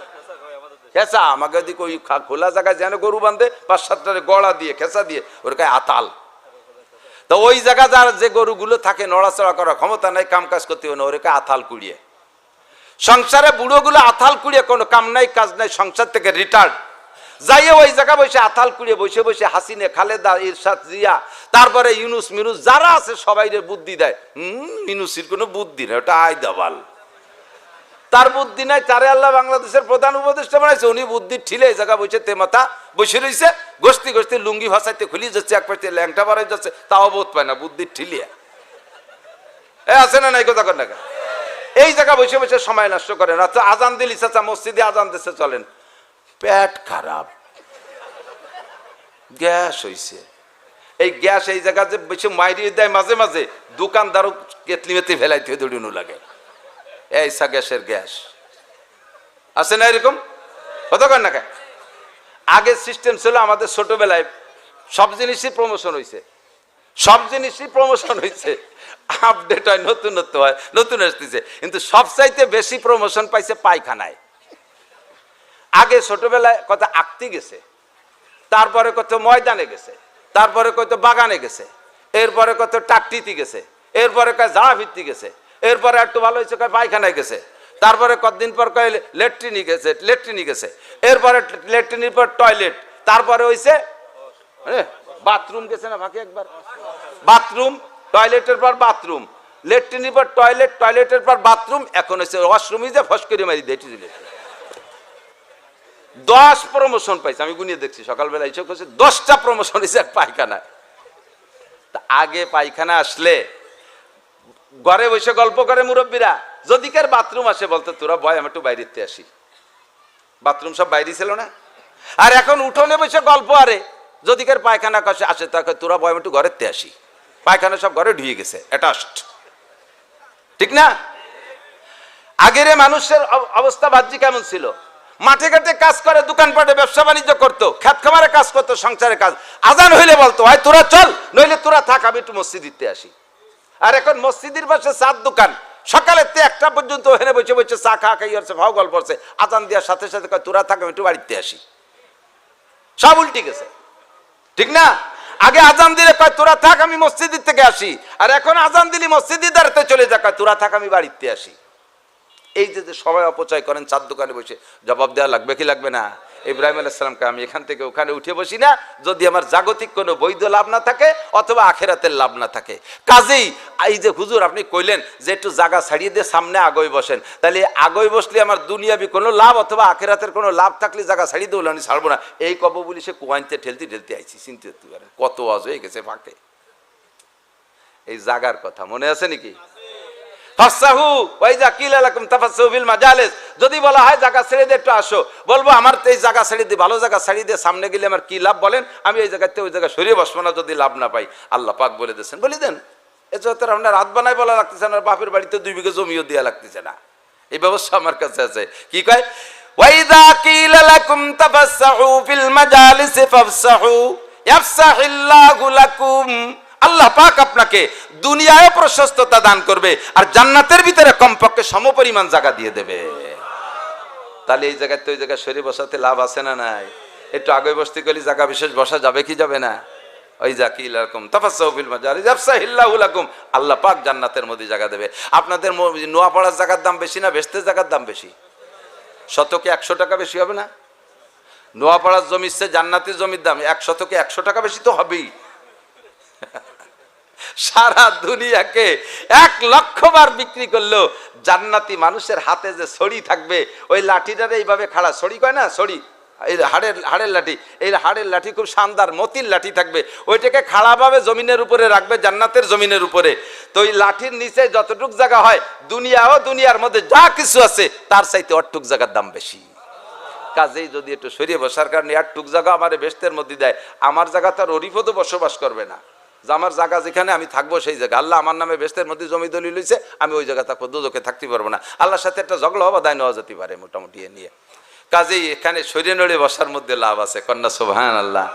খেসা। আমাকে দিকে ওই খোলা জায়গায় যেন গরু বান্ধে 5-7টারে গড়া দিয়ে খেসা দিয়ে, ওর কয় আতাল। তো ওই জায়গা যার যে গরুগুলো থাকে নড়াচড়া করার ক্ষমতা নাই, কাম কাজ করতে হবে না, ওরে কয় আতাল কুড়িয়ে। সংসারে বুড়োগুলো আতাল কুড়িয়ে, কোনো কাম নাই কাজ নাই, সংসার থেকে রিটায়ার্ড, যাইয়ে ওই জায়গা বসে আতাল কুড়িয়ে বসে বসে হাসিনে, খালেদা, ইরশাদ, জিয়া, তারপরে ইউনুস মিনুস যারা আছে সবাই বুদ্ধি দেয়। ইউনুসির কোনো বুদ্ধি নেই, ওটা আয় দাবাল, তার বুদ্ধি নাই। তারে আল্লাহ বাংলাদেশের প্রধান উপদেষ্টা বানাইছে, উনি বুদ্ধির ঠিলে এই জায়গা বসে তেমাথা বসে রয়েছে, গোষ্ঠী গোষ্ঠী লুঙ্গি ভাষাইতে খুলি যাচ্ছে, এক পাশে ল্যাংটা বাড়াই যাচ্ছে, তাও বোধ পায় না, বুদ্ধির ঠিলিয়া আছে না নাই কথা কর না। এই জায়গা বসে বসে সময় নষ্ট করেন। আচ্ছা আজান দিলি চাচা, মসজিদে আজান দিচ্ছে চলেন, পেট খারাপ, গ্যাস হইছে। এই গ্যাস এই জায়গা যে বেশি মাইরিয়ে দেয়, মাঝে মাঝে দোকানদারও কেতলি মেতে ফেলাইতে দৌড়ানো লাগে। এইসা গ্যাসের গ্যাস আছে না এরকম? কতক্ষণ না খায়। আগের সিস্টেম ছিল আমাদের ছোটবেলায় সব জিনিসই প্রমোশন হয়েছে, সব জিনিসই প্রমোশন হয়েছে, আপডেট হয়, নতুনত্ব হয়, নতুন আসতেছে। কিন্তু সবচাইতে বেশি প্রমোশন পাইছে পায়খানায়। আগে ছোটবেলায় কত আঁকতে গেছে, তারপরে কত ময়দানে গেছে, তারপরে কত বাগানে গেছে, এরপরে কত টাকটিতে গেছে, এরপরে কয় ঝাড়া ফিরতে গেছে, এরপরে একটু ভালো হয়েছে, কয় পায়খানায় গেছে। তারপরে কতদিন পর কয় লেট্রিনি গেছে। এরপরে লেট্রিনের পর টয়লেট, তারপরে হয়েছে বাথরুম গেছে না বাকি একবার, বাথরুম, টয়লেটের পর বাথরুম, লেট্রিনের পর টয়লেট, টয়লেটের পর বাথরুম, এখন হচ্ছে ওয়াশরুমই যে ফস করে মারি দেয়। 10 প্রমোশন পাইছে, আমি গুনিয়ে দেখছি সকালবেলা এসে করছে 10টা প্রমোশন হয়েছে পায়খানায়। আগে পায়খানা আসলে ঘরে বসে গল্প করে মুরব্বীরা, যদি কার বাথরুম আসে বলতো তোরা বয় আমি একটু বাইরেতে আসি, বাথরুম সব বাইরে ছিল না। আর এখন উঠোনে বসে গল্প, আরে যদি কার পায়খানা কাছে আসে তাকে তোরা বয় আমি একটু ঘরেতে আসি, পায়খানা সব ঘরে ঢুয়ে গেছে অ্যাটাচড, ঠিক না? আগের মানুষের অবস্থা বাহ্যিক কেমন ছিল? মাঠে ঘাটে কাজ করে, দোকানপাটে ব্যবসা বাণিজ্য করতো, খেত খামারে কাজ করতো, সংসারে কাজ, আজান হইলে বলতো হয় তোরা চল, নইলে তোরা থাক, আমি একটু মসজিদে আসি। আর এখন মসজিদের পাশে চার দোকান, সকালের থেকে 1টা পর্যন্ত ওখানে বসে বসে চা খা খাই হচ্ছে, ভাও গল্প করছে, আজান দেওয়ার সাথে সাথে কয় তোরা থাক আমি একটু বাড়িতে আসি। সব উল্টে গেছে, ঠিক না? আগে আজান দিলে কয় তোরা থাক আমি মসজিদের থেকে আসি, আর এখন আজান দিলি মসজিদের দ্বারাতে চলে যা, কয় তোরা থাক আমি বাড়িতে আসি। এই যে সবাই অপচয় করেন চার দোকানে বসে, জবাব দেওয়া লাগবে কি লাগবে না? ইব্রাহিম আলাইহিস সালামকে আমি এখান থেকে ওখানে উঠে বসি না যদি আমার জাগতিক কোনো বৈধ লাভ না থাকে অথবা আখেরাতের লাভ না থাকে। কাজেই এই যে হুজুর আপনি কইলেন যে একটু জায়গা ছাড়িয়ে দিয়ে সামনে আগোয় বসেন, তাহলে আগোয় বসলে আমার দুনিয়াবি কোনো লাভ অথবা আখেরাতের কোনো লাভ থাকলে জায়গা ছাড়িয়ে দেবো, আমি ছাড়বো না। এই কব বলি সে কুয়াইতে ঠেলতে ঠেলতে আইছি, চিনতে পারেন কত আজ হয়ে গেছে ফাঁকে। এই জাগার কথা মনে আছে নাকি? যদি বলা হয় জায়গা ছেড়ে দিয়ে একটু আসো, বলবো আমার এই জায়গা ছেড়ে দিয়ে, ভালো জায়গা ছেড়ে দিয়ে সামনে গেলে আমার কি লাভ বলেন? আমি এই জায়গাতে ওই জায়গায় সরিয়ে বসবো না যদি লাভ না পাই। আল্লাহ পাক বলে দিয়েছেন, বলে দেন এছাড়া আপনার রাত বানায় বলা লাগতেছে না, বাপের বাড়িতে 2 বিঘা জমিও দেওয়া লাগতেছে না, এই ব্যবস্থা আমার কাছে আছে। কি কয়? ওয়াইদা কিলা লাকুম তাফাসসাহু ফিল মাজালিসি ফাফসাহু ইয়াফসাহিল্লাহু লাকুম। আল্লাহ পাক আপনাকে দুনিয়ায় প্রশস্ততা দান করবে আর জান্নাতের ভিতরে কমপক্ষে সমপরিমাণ জায়গা দিয়ে দেবে। তাহলে এই জায়গাতে ওই জায়গায় সরে বসাতে লাভ আছে না নাই? একটু আগে বসতে গেলে জায়গা বিশেষ বসা যাবে কি যাবে না? ওই জাকিল এরকম তাফাসসাহু ফিল মাজালিস ইয়াফসাহিল্লাহু লাকুম, আল্লাহ পাক জান্নাতের মধ্যে জায়গা দেবে। আপনাদের নোয়াপাড়ার জায়গার দাম বেশি না বেস্তের জায়গার দাম বেশি? শতকে 100 টাকা বেশি হবে না? নোয়াপাড়ার জমির চেয়ে জান্নাতের জমির দাম 1 শতকে 100 টাকা বেশি তো হবেই। সারা দুনিয়াকে 1 লক্ষ বার বিক্রি করলো, জান্নাতি মানুষের হাতে যে ছড়ি থাকবে, ওই লাঠিটারে এইভাবে খাড়া, ছড়ি কয় না, ছড়ি, এই হাড়ের লাঠি, এই হাড়ের লাঠি খুব শানদার মতির লাঠি থাকবে, ওইটাকে খাড়াভাবে জমিনের উপরে রাখবে, জান্নাতের জমিনের উপরে। তো ওই লাঠির নিচে যতটুক জায়গা হয়, দুনিয়ার মধ্যে যা কিছু আছে তার চাইতে অটুক জায়গার দাম বেশি। কাজেই যদি একটু সরিয়ে বসার কারণে একটুক জায়গা আমার বেস্তের মধ্যে দেয়, আমার জায়গা তার অরিফত বসবাস করবে না। যে আমার জায়গা যেখানে আমি থাকবো সেই জায়গা, আল্লাহ আমার নামে বেস্তের মধ্যে জমি দলিল হইছে, আমি ওই জায়গা থাকবো, দুজকে থাকতে পারবো না। আল্লাহর সাথে একটা ঝগড়া হওয়া দায় নেওয়া যেতে পারে মোটামুটি এ নিয়ে। কাজেই এখানে সরিয়ে নড়ে বসার মধ্যে লাভ আছে। কন্যা সুবহানাল্লাহ।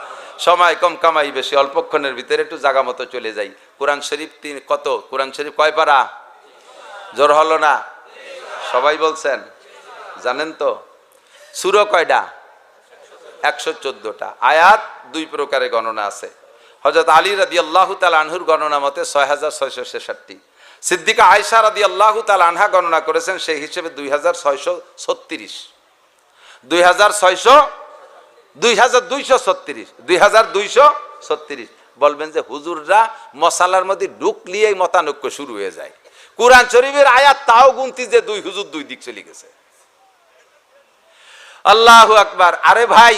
সময় কম, কামাই বেশি, অল্পক্ষণের ভিতরে একটু জায়গা মতো চলে যাই। কোরআন শরীফ কত? কোরআন শরীফ কয় পারা? জোর হলো না? সবাই বলছেন জানেন তো? সূরা কয়টা? 114টা। আয়াত 2 প্রকারে গণনা আছে। হযরত আলী রাদিয়াল্লাহু তাআলা আনহুর গণনা মতে 6666, সিদ্দিকা আয়েশা রাদিয়াল্লাহু তাআলা আনহা গণনা করেছেন সেই হিসেবে 2636, 2236। বলবেন যে হুজুররা মশালার মধ্যে ঢুকলিয়েই মতানৈক্য শুরু হয়ে যায়। কোরআন শরীফের আয়াত তাও গুনতি যে 2 হুজুর 2 দিক চলে গেছে। আল্লাহু আকবার। আরে ভাই,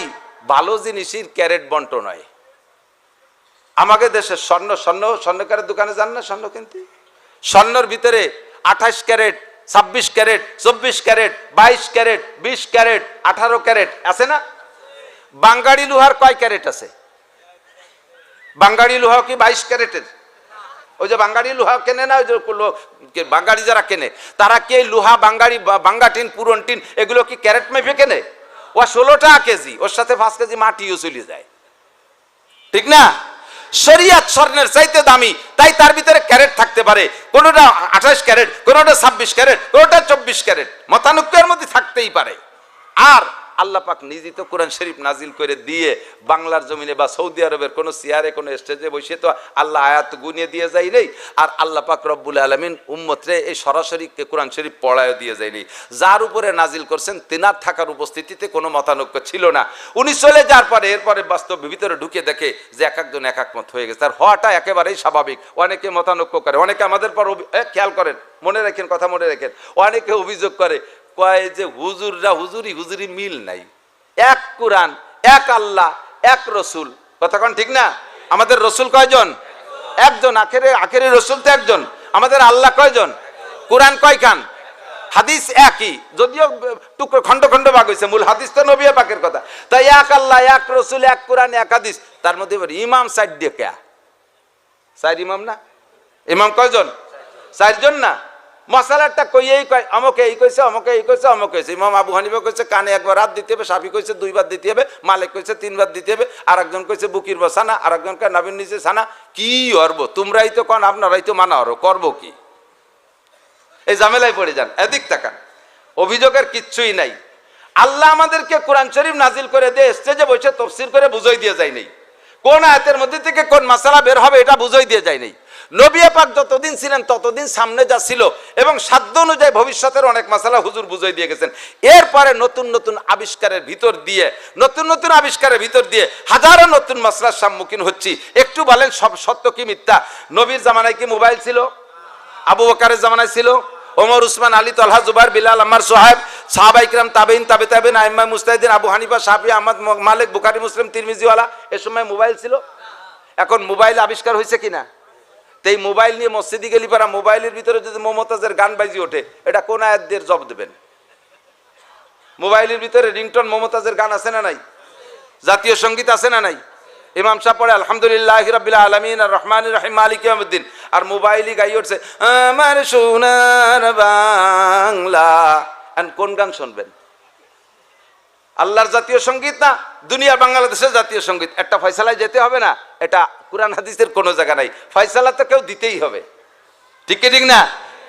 ভালো জিনিসের ক্যারেট বন্টন হয়। আমাদের দেশে স্বর্ণকারের দোকানে যান না স্বর্ণ কিনতে? স্বর্ণের ভিতরে 28 carat, 26 carat, 24 carat, 22 carat, 20 carat, 18 carat আছে না? বাঙ্গাড়ি লোহার কয় ক্যারেট আছে? বাঙ্গাড়ি লোহা কি 22 ক্যারেটের? ওই যে বাঙ্গাড়ি লোহা কেনে না, ওই যে বাঙ্গাড়ি যারা কেনে তারা কি এই লোহা বাঙ্গাড়ি, বাঙ্গাটিন, পুরনটিন এগুলো কি ক্যারেট মেপে কেনে? ও 16 টাকা কেজি, ওর সাথে 5 কেজি মাটিও চলে যায়, ঠিক না? শরিয়াত স্বর্ণের চাইতে দামি, তাই তার ভিতরে ক্যারেট থাকতে পারে, কোনোটা 28 ক্যারেট, কোনোটা 26 ক্যারেট, কোনোটা 24 ক্যারেট, মতানৈক্যের মধ্যে থাকতেই পারে। আর আল্লাহ পাক নিজেই তো কোরআন শরীফ নাজিল করে দিয়ে বাংলার জমিনে বা সৌদি আরবের কোনো চেয়ারে কোনো স্টেজে বসে তো আল্লাহ আয়াত গুনিয়ে দিয়ে যায় নেই, আর আল্লাহ পাক রব্বুল আলামিন উম্মতরে এই সরাসরি কোরআন শরীফ পড়ায় দিয়ে যায় নেই। যার উপরে নাজিল করছেন তেনার থাকার উপস্থিতিতে কোনো মতানৈক্য ছিল না। উনি চলে যাওয়ার পরে এরপরে বাস্তব ভিতরে ঢুকে দেখে যে এক একজন এক এক মত হয়ে গেছে। আর হওয়াটা একেবারেই স্বাভাবিক। অনেকে মতানৈক্য করে, অনেকে আমাদের পর খেয়াল করেন, মনে রাখেন, কথা মনে রাখেন, অনেকে অভিযোগ করে, কয় যে হুজুররা হুজুরি মিল নাই, এক কোরআন, এক আল্লাহ, এক রসুল। কথা কোন ঠিক না? আমাদের রসুল কয়জন? একজন। আখেরে রসুল তো একজন। আমাদের আল্লাহ কয়জন? কোরআন কয়খান? হাদিস একই, যদিও টুকরো খন্ড খন্ড ভাগ হয়েছে, মূল হাদিস তো নবী পাকের কথা। তাই এক আল্লাহ, এক রসুল, এক কোরআন, এক হাদিস। তার মধ্যে ইমাম সাইড দিয়ে কে? চার ইমাম না? ইমাম কয়জন? চারজন না? মশালাটা কই এই কয়, আমাকে এই কইছে, আমাকে এই কইছে, আমাকে কইছে। ইমাম আবু হানিফা কইছে কানে একবার রাত দিতে হবে, শাফি কইছে 2 বার দিতে হবে, মালিক কইছে 3 বার দিতে হবে, আর একজন কইছে বুকির বসানা, আর একজন কয় নাবির নিচে সানা। কি করব? তোমরাই তো কোন, আপনারাই তো মানা হরো, করবো কি? এই ঝামেলায় পড়ে যান। এদিক তাকান, অভিযোগের কিচ্ছুই নাই। আল্লাহ আমাদেরকে কোরআন শরীফ নাজিল করে দিয়ে স্টেজে বসে তাফসীর করে বুঝাই দিয়ে যায় নাই। কোন আয়াতের মধ্যে থেকে কোন মাসালা বের হবে এটা বুঝাই দিয়ে যায় নাই। নবী পাক যতদিন ছিলেন ততদিন সামনে যা ছিল এবং সাধ্য অনুযায়ী ভবিষ্যতের অনেক মাসালা হুজুর বুঝাই দিয়ে গেছেন। এরপরে নতুন নতুন আবিষ্কারের ভিতর দিয়ে হাজারো নতুন মাসলার সম্মুখীন হচ্ছি। একটু বলেন, সব সত্য কি মিথ্যা? নবীর জামানায় কি মোবাইল ছিল? আবু বকরের জামানায় ছিল? ওমর, উসমান, আলী, তালহা, জুবাইর, বিলাল, আম্মার, সোহাইব, সাহাবায়ে কিরাম, তাবেঈন, তাবেঈন, আইম্মা মুজতাহিদিন, আবু হানিফা, শাফি, আহমদ, মালিক, বুখারী, মুসলিম, তিরমিজি ওয়ালা, এ সময় মোবাইল ছিল? এখন মোবাইল আবিষ্কার হয়েছে কিনা? তো এই মোবাইল নিয়ে মসজিদে গেলি পারা, মোবাইলের ভিতরে যদি মমতাজের গান বাজি ওঠে, এটা কোন আয়াত দিয়ে জবাব দেবেন? মোবাইলের ভিতরে রিংটোন মমতাজের গান আছে না নাই? জাতীয় সঙ্গীত আছে না নাই? ইমাম সাহেব পড়ে আলহামদুলিল্লাহি রাব্বিল আলামিন আর রহমানির রহিম মালিকি ইয়াউমিদ্দিন, আর মোবাইলই গাই উঠছে আমার সোনার বাংলা। আর কোন গান শুনবেন? আল্লাহর জাতীয় সঙ্গীত না দুনিয়ার বাংলাদেশের জাতীয় সঙ্গীত? একটা ফয়সালায় যেতে হবে না? এটা কুরআন হাদিসের কোনো জায়গা নাই। ফয়সালা তো কেউ দিতেই হবে, ঠিক কি ঠিক না?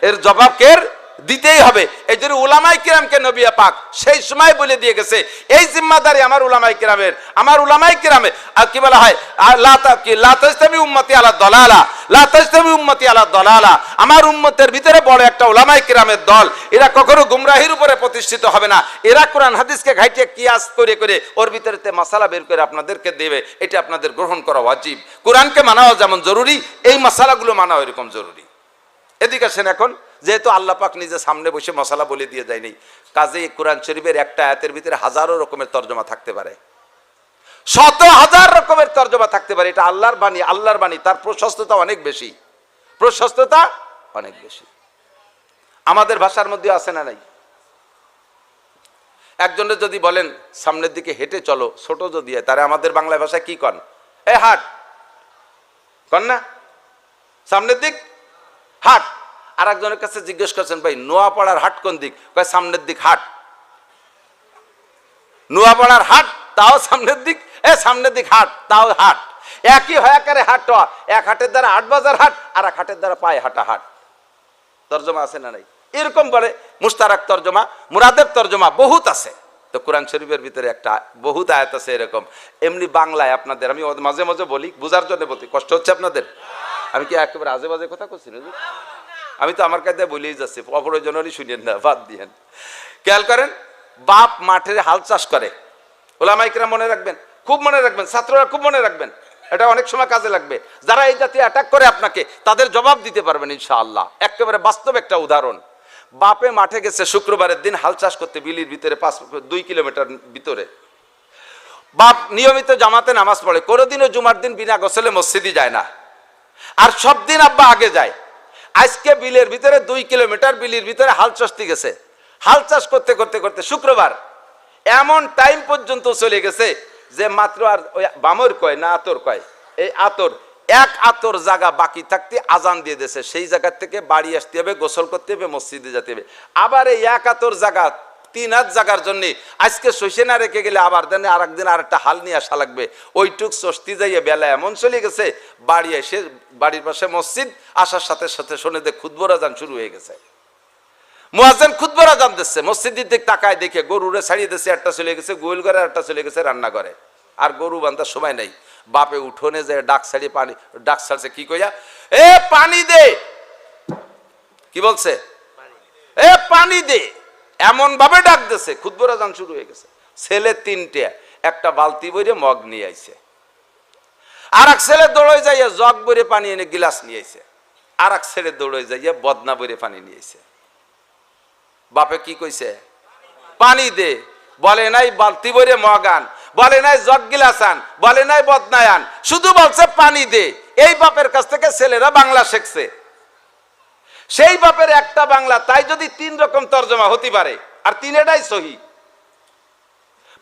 এর জবাব কের দিতেই হবে। এই জন্য উলামায়ে কিরামকে নবী পাক সেই সময় বলে দিয়ে গেছে, এই জিম্মাদারি আমার উলামায়ে কিরামের, আমার উলামায়ে কিরামের। আর কি বলা হয়, লা তাজতামি উম্মতি আলা দালালা, লা তাজতামি উম্মতি আলা দালালা। আমার উম্মতের ভিতরে বড় একটা উলামায়ে কিরামের দল, এরা কখনো গুমরাহির উপরে প্রতিষ্ঠিত হবে না। এরা কোরআন হাদিসকে ঘাইটিয়ে কিয়াস করে করে ওর ভিতরেতে মাসালা বের করে আপনাদেরকে দেবে। এটা আপনাদের গ্রহণ করা ওয়াজিব। কোরআনকে মানাও যেমন জরুরি, এই মাসালাগুলো মানাও এরকম জরুরি। এদিকে আসেন, এখন যেহেতু আল্লাহ পাক নিজে সামনে বসে মশালা বলে দিয়ে যায়নি, কাজে কোরআন শরীফের একটা আয়াতের ভিতরে হাজারো রকমের তর্জমা থাকতে পারে, শত হাজার রকমের তর্জমা থাকতে পারে। এটা আল্লাহর বাণী, আল্লাহর বাণী, তার প্রশস্ততা অনেক বেশি, প্রশস্ততা অনেক বেশি। আমাদের ভাষার মধ্যে আছে না নাই? একজনের যদি বলেন সামনের দিকে হেঁটে চলো, ছোট যদি হয়, তারে আমাদের বাংলা ভাষায় কি কন? এ হাট কন না? সামনের দিক হাট। আর একজনের কাছে জিজ্ঞেস করছেন, ভাই নোয়াপাড়ার হাট কোন দিক? কয় সামনের দিক হাট। নোয়াপাড়ার হাট তাও সামনের দিক, সামনের দিক হাট তাও হাট। একই হয় আকারে হাট। এক হাটের দ্বারা 8 বাজার হাট, আর এক হাটের দ্বারা পায়ে হাঁটা হাট। তর্জমা আছে না নাই? এরকম বলে মুশতারাক তর্জমা, মুরাদের তর্জমা বহুত আছে। তো কোরআন শরীফের ভিতরে একটা বহুত আয়াত আছে এরকম। এমনি বাংলায় আপনাদের আমি মাঝে মাঝে বলি, বুঝার জন্য বলি, কষ্ট হচ্ছে আপনাদের? আমি কি একেবারে আজে বাজে কথা করছি না? আমি তো আমার কাছে বলেই যাচ্ছি, অপ্রয়োজনই শুনেন না, বাদ দিয়েন। খেয়াল করেন, বাপ মাঠের হাল চাষ করে। ওলামায়ে কিরাম মনে রাখবেন, খুব মনে রাখবেন, ছাত্ররা খুব মনে রাখবেন, এটা অনেক সময় কাজে লাগবে। যারা এই জাতীয় অ্যাটাক করে আপনাকে, তাদের জবাব দিতে পারবেন ইনশাআল্লাহ। একেবারে বাস্তব একটা উদাহরণ। বাপে মাঠে গেছে শুক্রবারের দিন হাল চাষ করতে, বিলির ভিতরে 2 কিলোমিটার ভিতরে। বাপ নিয়মিত জামাতে নামাজ পড়ে, কোনোদিনও জুমার দিন বিনা গোসলে মসজিদে যায় না, আর সব দিন আব্বা আগে যায়। আজকে বিলের ভিতরে 2 কিলোমিটার বিলির ভিতরে হাল চাষতে গেছে। হাল চাষ করতে করতে করতে শুক্রবার এমন টাইম পর্যন্ত চলে গেছে যে মাত্র আর ওই বামর কয় না আতর কয়, এই আতর, এক আতর জায়গা বাকি থাকতে আজান দিয়ে দিয়েছে। সেই জায়গা থেকে বাড়ি আসতে হবে, গোসল করতে হবে, মসজিদে যেতে হবে। আবার এই এক আতর জায়গা 3 হাত জায়গার জন্য আজকে শোষে না রেখে গেলে আবার দেনে আর একদিন আর একটা হাল নিয়ে আসা লাগবে। ওইটুক সস্তি যাইয়ে বেলা এমন চলে গেছে, বাড়ি এসে বাড়ির পাশে মসজিদ, আসার সাথে সাথে শুনে খুতবা আজান শুরু হয়ে গেছে। মুয়াজ্জিন খুতবার আযান দিচ্ছে, মসজিদের দিকে তাকায় দেখে গরুরে ছাড়িয়ে দিচ্ছে, একটা চলে গেছে গোয়াল ঘরে, একটা চলে গেছে রান্না করে, আর গরু বান্ধার সময় নেই। বাপে উঠোনে যায় ডাক ছাড়িয়ে পানি, ডাক ছাড়ছে কি কইয়া, এ পানি দে, কি বলছে, এ পানি দে, এমন ভাবে ডাক দিছে খুতবার আযান শুরু হয়ে গেছে। ছেলে তিনটে একটা বালতি বইরে মগ নিয়ে আইছে, আর এক ছেলে দৌড়ে যাইয়া জগ বইরে পানি এনে গিলাস নিয়ে আইছে, আর এক ছেলে দৌড়ে যাইয়া বদনা বইরে পানি নিয়ে আইছে। বাপে কি কইছে, পানি দে, বলে নাই বালতি বইরে মগ আন, বলে নাই জগ গিলাস আন, বলে নাই বদনায় আন, শুধু বলছে পানি দে। এই বাপের কাছ থেকে ছেলেরা বাংলা শিখছে। সেই বাপের একটা বাংলা, তাই যদি 3 রকম তর্জমা হতে পারে, আর তিনটাই সহি।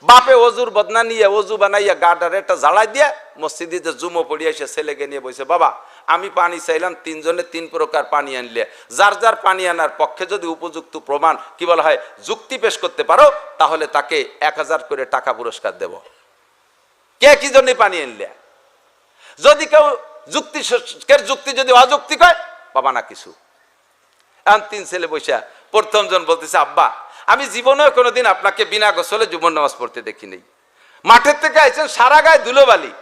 বাপে অজুর বদনা নিয়ে অজু বানাইয়া গাটারে একটা জ্বালাই দিয়ে মসজিদে যে জুমো পড়িয়া এসে ছেলেকে নিয়ে বসে, বাবা আমি পানি চাইলাম, 3 জনে 3 প্রকার পানি আনলে, যার যার পানি আনার পক্ষে যদি উপযুক্ত প্রমাণ কি বলা হয় যুক্তি পেশ করতে পারো, তাহলে তাকে 1000 করে টাকা পুরস্কার দেব। কে কি জন্য পানি আনলে? যদি কেউ যুক্তি যদি অযৌক্তিক হয়, বাবা না কিছু। এখন 3 ছেলে বসে, প্রথম জন বলতেছে, আব্বা আমি জীবনেও কোনোদিন আপনাকে বিনা গোসলে জুমার নামাজ পড়তে দেখি নাই। মাঠের থেকে আইছেন, সারা গায়ে ধুলোবালি,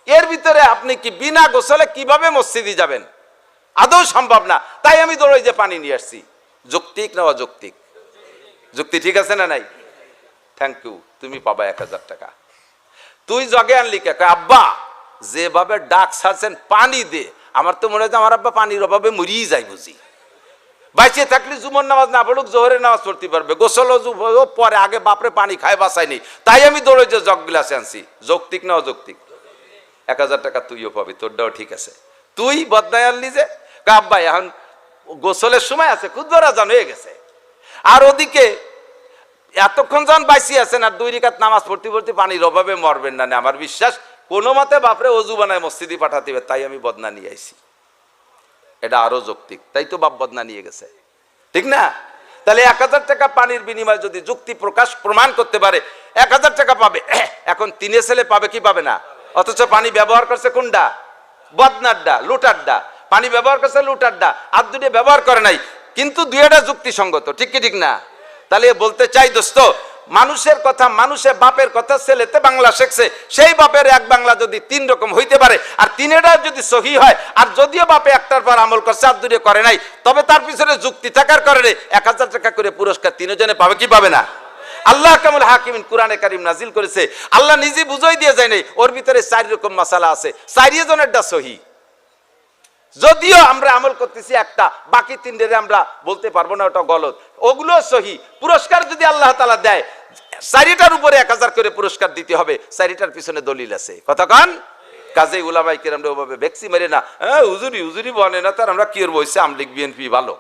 এর ভিতরে আপনি কি বিনা গোসলে কিভাবে মসজিদে যাবেন? আদৌ সম্ভব না। তাই আমি দৌড়ে যে পানি নিয়ে আসছি। যৌক্তিক না অযৌক্তিক? যুক্তি ঠিক আছে না নাই? থ্যাংক ইউ, তুমি পাবা 1000 টাকা। তুই জগে আনলি কে? আব্বা যেভাবে ডাক ছাড়ছেন পানি দে, আমার তো মনে হয় আমার আব্বা পানির অভাবে মরিয়ে যায় বুঝি। বাইচে থাকলে জুমার নামাজ না পড়ুক, জোহরের নামাজ পড়তে পারবে, গোসল পরে, আগে বাপরে পানি খায় বাঁচায়নি, তাই আমি দৌড়ে যে জগ গ্লাসে আনছি। যৌক্তিক না অযৌক্তিক? 1000 টাকা তুইও পাবি, তোরটাও ঠিক আছে। তুই বদনায় আনলি যে, আব্বা এখন গোসলের সময় আছে, খুতবার আযান হয়ে গেছে, আর ওদিকে এতক্ষণ যখন বাইসি আছেন আর 2 রাকাত নামাজ পড়তে পড়তে পানির অভাবে মরবেন না। আমার বিশ্বাস কোনো মতে বাপরে অজু বানায় মসজিদে পাঠাতে হবে, তাই আমি বদনা নিয়ে আইছি। এটা আরো যৌক্তিক, তাই তো বাপ বদনা নিয়ে গেছে, ঠিক না? তাহলে 1000 টাকা পানির বিনিময়ে যদি যুক্তি প্রমাণ করতে পারে 1000 টাকা পাবে। এখন 3 ছেলে পাবে কি পাবে না? অথচ পানি ব্যবহার করছে কোনটা? বদনারডা, লুটারডা। পানি ব্যবহার করছে লুটারডা, আর 2টা ব্যবহার করে নাই, কিন্তু 2টা যুক্তিসঙ্গত, ঠিক কি ঠিক না? তাহলে বলতে চাই দোস্ত, মানুষের কথা, মানুষের বাপের কথা ছেলেতে বাংলা শিখছে, সেই বাপের এক বাংলা যদি 3 রকম হইতে পারে, আর 3টা যদি সহি হয়, আর যদিও বাপে একটার পর আমল করছে আর 2টা করে নাই, তবে তার পিছনে যুক্তি থাকার কারণে 1000 টাকা করে পুরস্কার 3 জনে পাবে কি পাবে না? আল্লাহ কামুল হাকিমিন কুরআনে কারীম নাজিল করেছে, আল্লাহ নিজে বুঝাই দিয়ে যায় নাই, ওর ভিতরে 4 রকম মাসালা আছে, 4 জনেরটা সহি। যদিও আমরা আমল করতেছি একটা, বাকি 3টা আমরা বলতে পারবো না ওটা গলত, ওগুলো সহি। পুরস্কার যদি আল্লাহ তাআলা দেয়, 4টার উপরে 1000 করে পুরস্কার দিতে হবে, 4টার পিছনে দলিল আছে, কথা কন। কাজে উলামায়ে কেরামরা ওভাবে ভেক্সি মেরে না, হুজুরি হুজুরি বনে না, তার আমরা কি করব, হইছে আমলিগ বিএনপি ভালো,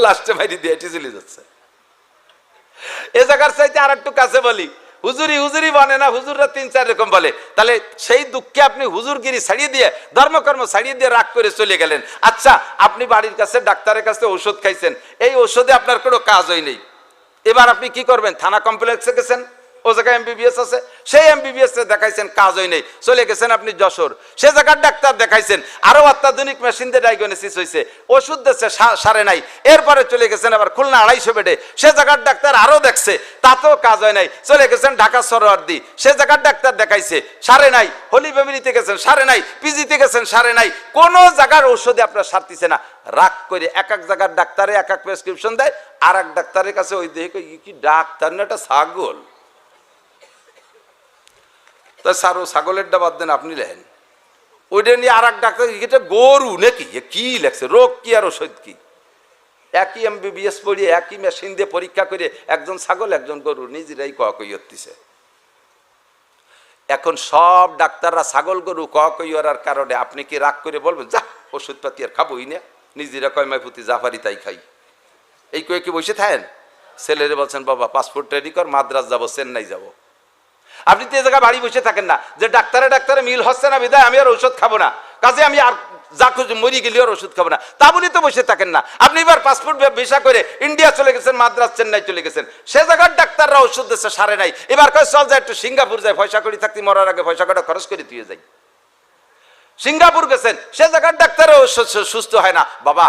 লাস্টে মাইরি দিয়ে এটি চলে যাচ্ছে। এ জায়গার চাইতে আর একটু কাছে বলি, হুজুরি হুজুরি বনে না, হুজুররা 3-4 রকম বলে। তাহলে সেই দুঃখে আপনি হুজুরগিরি ছাড়িয়ে দিয়ে, ধর্মকর্ম ছাড়িয়ে দিয়ে রাগ করে চলে গেলেন। আচ্ছা, আপনি বাড়ির কাছে ডাক্তারের কাছে ওষুধ খাইছেন, এই ওষুধে আপনার কোনো কাজ হয় নাই, এবার আপনি কি করবেন? থানা কমপ্লেক্সে গেছেন, ও জায়গায় এমবিবিএস আছে, সেই এমবিবিএস দেখাইছেন, কাজ হয় নাই, চলে গেছেন আপনি যশোর, সে জায়গার ডাক্তার দেখাইছেন, আরো অত্যাধুনিক মেশিন দিয়ে ডায়াগনোসিস হয়েছে, ওষুধ দিচ্ছে, সারে নাই, এরপরে চলে গেছেন আবার খুলনা 250 বেডে, সে জায়গার ডাক্তার আরো দেখছে, তাতেও কাজ হয় নাই, চলে গেছেন ঢাকা সরোয়ার্দী, সে জায়গার ডাক্তার দেখাইছে, সারে নাই, হোলি ফ্যামিলিতে গেছেন, সারে নাই, পিজিতে গেছেন, সারে নাই, কোন জায়গার ঔষধে আপনার সারতিছে না। রাগ করে এক এক জায়গার ডাক্তারে এক এক প্রেসক্রিপশন দেয়, আর এক ডাক্তারের কাছে ওই দেখে কি ডাক্তার না, একটা ছাগল। সারো ছাগলেরটা বাদ দেন, আপনি লেখেন ওইটা নিয়ে আর এক ডাক্তার, এটা গরু নাকি, কি লেখছে, রোগ কি আর ওষুধ কি? একই এমবিবিএস পড়িয়ে একই মেশিন দিয়ে পরীক্ষা করে একজন ছাগল একজন গরু, নিজেরাই কই হচ্ছে। এখন সব ডাক্তাররা ছাগল গরু কই হওয়ার কারণে আপনি কি রাগ করে বলবেন, যা ওষুধপাতি আর খাবোই না, নিজেরা কয় মাইপুতি জাফারি তাই খাই, এই কয়ে কি বসে থাকেন? ছেলেরে বলছেন, বাবা পাসপোর্ট রেডি কর, মাদ্রাজ যাবো, চেন্নাই যাবো। আপনি তো এ জায়গায় বাড়ি বসে থাকেন না, যে ডাক্তারে মিল হচ্ছে না বিদায় আমি আর ওষুধ খাবো না, কাজে আমি আর যা খুঁজে মরি গেলে আর ওষুধ খাবো না, তা বলি তো বসে থাকেন না। আপনি এবার পাসপোর্ট ভিসা করে ইন্ডিয়া চলে গেছেন, মাদ্রাজ চেন্নাই চলে গেছেন, সে জায়গার ডাক্তাররা ওষুধ দিচ্ছে, সারে নাই, এবার কয় চল যায় একটু সিঙ্গাপুর যায়, পয়সা করি থাকতে মরার আগে পয়সা কটা খরচ করে দিয়ে যাই। সিঙ্গাপুর গেছেন, সে জায়গার ডাক্তারও সুস্থ হয় না। বাবা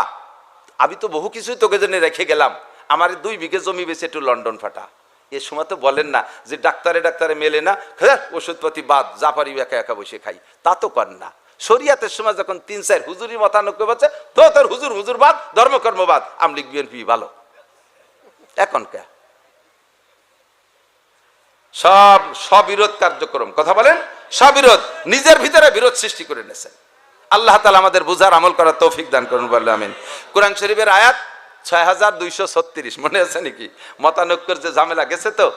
আমি তো বহু কিছুই তোকে জন্য রেখে গেলাম, আমার 2 বিঘে জমি বেশি একটু লন্ডন ফাটা। এ সময় তো বলেন না যে ডাক্তারে মেলে না, হ্যাঁ ওষুধপাতি বাদ, যা পারি একা একা বসে খাই, তা তো কর না। শরিয়াতের সময় যখন 3-4 হুজুরি মতানৈক্য হচ্ছে, তো তোর হুজুর বাদ, ধর্মকর্ম বাদ, আমলিগ বিএনপি ভালো। এখন কে সব সবিরোধ কার্যক্রম, কথা বলেন সবিরোধ, নিজের ভিতরে বিরোধ সৃষ্টি করে নিয়েছেন। আল্লাহ তাআলা আমাদের বুঝার আমল করার তৌফিক দান করুন বলে আমিন। কোরআন শরীফের আয়াত 6236, মনে আছে নাকি? মতানৈক্যের যে ঝামেলা গেছে তো,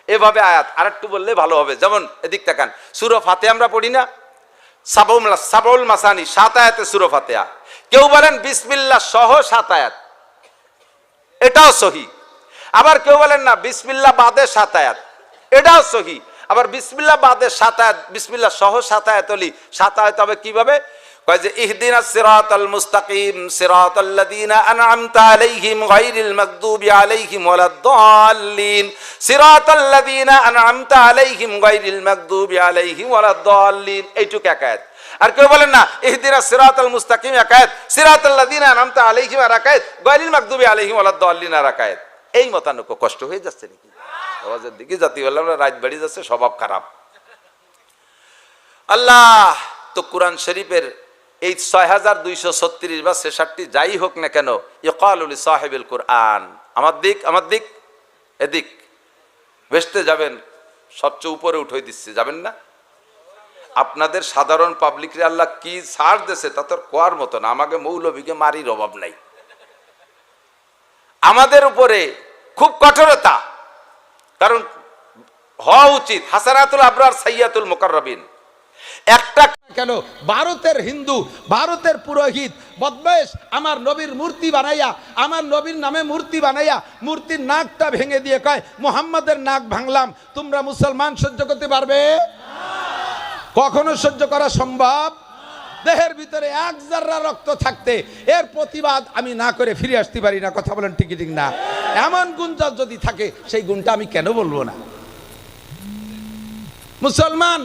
এভাবে আয়াত আরেকটু বললে ভালো হবে। যেমন এদিক তাকান, সূরা ফাতিহা আমরা পড়ি না, সাবাউল মাসানি 7 আয়াতে সূরা ফাতিহা। কেউ বলেন বিসমিল্লাহ সহ 7 আয়াত, এটাও সহি। আবার কেউ বলেন না বিসমিল্লাহ বাদে 7 আয়াত, এটাও সহি। আবার বিসমিল্লাহ বাদে 7 আয়াত, বিসমিল্লাহ সহ 7 আয়াত হলি 7 আয়াত হবে কিভাবে? কয় যে ইহদিনাস সিরাতাল মুস্তাকিম সিরাতাল্লাযীনা আন'আমতা আলাইহিম গায়রিল মাগদুবি আলাইহিম ওয়ালাদ-দাল্লিন, সিরাতাল্লাযীনা আন'আমতা আলাইহিম গায়রিল মাগদুবি আলাইহিম ওয়ালাদ-দাল্লিন, এইটুকু এক আয়াত। আর কেউ বলেন না ইহদিনাস সিরাতাল মুস্তাকিম এক আয়াত, সিরাতাল্লাযীনা আন'আমতা আলাইহিম আর এক আয়াত, গায়রিল মাগদুবি আলাইহিম ওয়ালাদ-দাল্লিন আর এক আয়াত। এই মতানৈক্য কষ্ট হয়ে যাচ্ছে নাকি? আওয়াজের দিকে জাতি বললাম না, রাত বাড়ি যাচ্ছে, স্বভাব খারাপ। আল্লাহ তো কোরআন শরীফের এই 6236 বা 66 যাই হোক না কেন, ইকালু লি সাহিবিল কোরআন, আমার দিক এদিক বেসতে যাবেন, সবচেয়ে উপরে উঠে দিচ্ছে, যাবেন না? আপনাদের সাধারণ পাবলিকরে আল্লাহ কি ছাড় দিয়েছে তা তোর কোয়ার মতো না। আমাকে মৌলবীকে মারির অভাব নাই, আমাদের উপরে খুব কঠোরতা, কারণ হওয়া উচিত হাসানাতুল আবরার সাইয়াতুল মুকাররাবিন। একটা কেন ভারতের হিন্দু, ভারতের পুরোহিত বদমাইশ আমার নবীর মূর্তি বানাইয়া, আমার নবীর নামে মূর্তি বানাইয়া মূর্তির নাকটা ভেঙে দিয়ে কয় মুহাম্মাদের নাক ভাঙলাম, তোমরা মুসলমান সহ্য করতে পারবে? কখনো সহ্য করা সম্ভব? দেহের ভিতরে 1 জাররা রক্ত থাকতে এর প্রতিবাদ আমি না করে ফিরে আসতে পারি না, কথা বলেন ঠিক ঠিক না? এমন গুণ যদি থাকে সেই গুণটা আমি কেন বলবো না? মুসলমান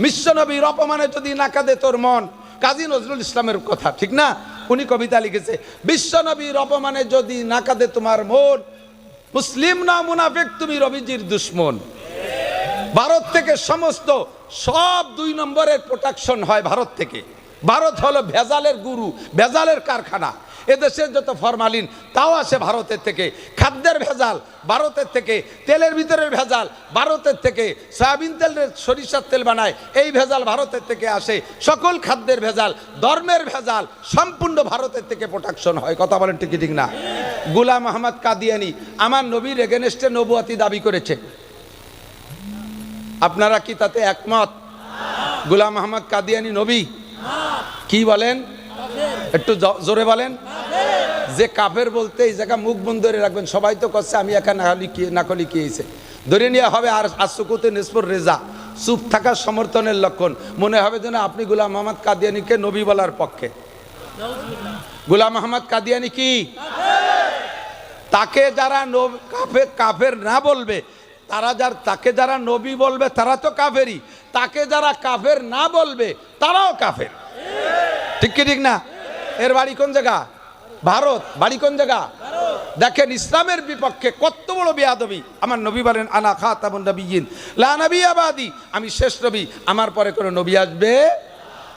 বিশ্বনবীর অপমানে যদি না কাঁদে তোর মন, কাজী নজরুল ইসলামের কথা, ঠিক না? উনি কবিতা লিখেছে, বিশ্বনবীর অপমানে যদি না কাঁদে তোমার মন, মুসলিম না মুনাফিক তুমি রবিজির দুশ্মন। ভারত থেকে সমস্ত সব 2 নম্বরের প্রোটেকশন হয় ভারত থেকে। ভারত হলো ভেজালের গুরু, ভেজালের কারখানা। এদেশের যত ফরমালিন তাও আসে ভারতের থেকে, খাদ্যের ভেজাল ভারতের থেকে, তেলের ভিতরের ভেজাল ভারতের থেকে, সয়াবিন তেলের সরিষার তেল বানায় এই ভেজাল ভারতের থেকে আসে, সকল খাদ্যের ভেজাল, ধর্মের ভেজাল সম্পূর্ণ ভারতের থেকে প্রোটেকশন হয়, কথা বলেন ঠিক ঠিক না? গোলাম আহমদ কাদিয়ানি আমার নবীর এগেনস্টে নবুয়তি দাবি করেছে, আপনারা কি তাতে একমত? গোলাম আহমদ কাদিয়ানি নবী? কি বলেন? একটু জোরে বলেন। যে কাফের বলতে এই জায়গা মুখ বন্ধ করে রাখবেন, সবাই তো করছে আমি একা নাকলি কিয়েছে ধরে নেওয়া হবে। আর আসুকুতে নিসপুর রেজা, চুপ থাকার সমর্থনের লক্ষণ। মনে হবে যেন আপনি গোলাম আহমদ কাদিয়ানিকে নবী বলার পক্ষে। গোলাম আহমদ কাদিয়ানি কি? তাকে যারা কাফের না বলবে, তাকে যারা নবী বলবে তারা তো কাফেরই, তাকে যারা কাফের না বলবে তারাও কাফের, ঠিক কি ঠিক না? এর বাড়ি কোন জায়গা? ভারত। বাড়ি কোন জায়গা? দেখেন ইসলামের বিপক্ষে কত বড় বেয়াদবি। আমার নবী বলেন আনা খাতামুন নবিয়্যিন লা নাবিয়্যা বাদি, আমি শেষ নবী, আমার পরে কোনো নবী আসবে।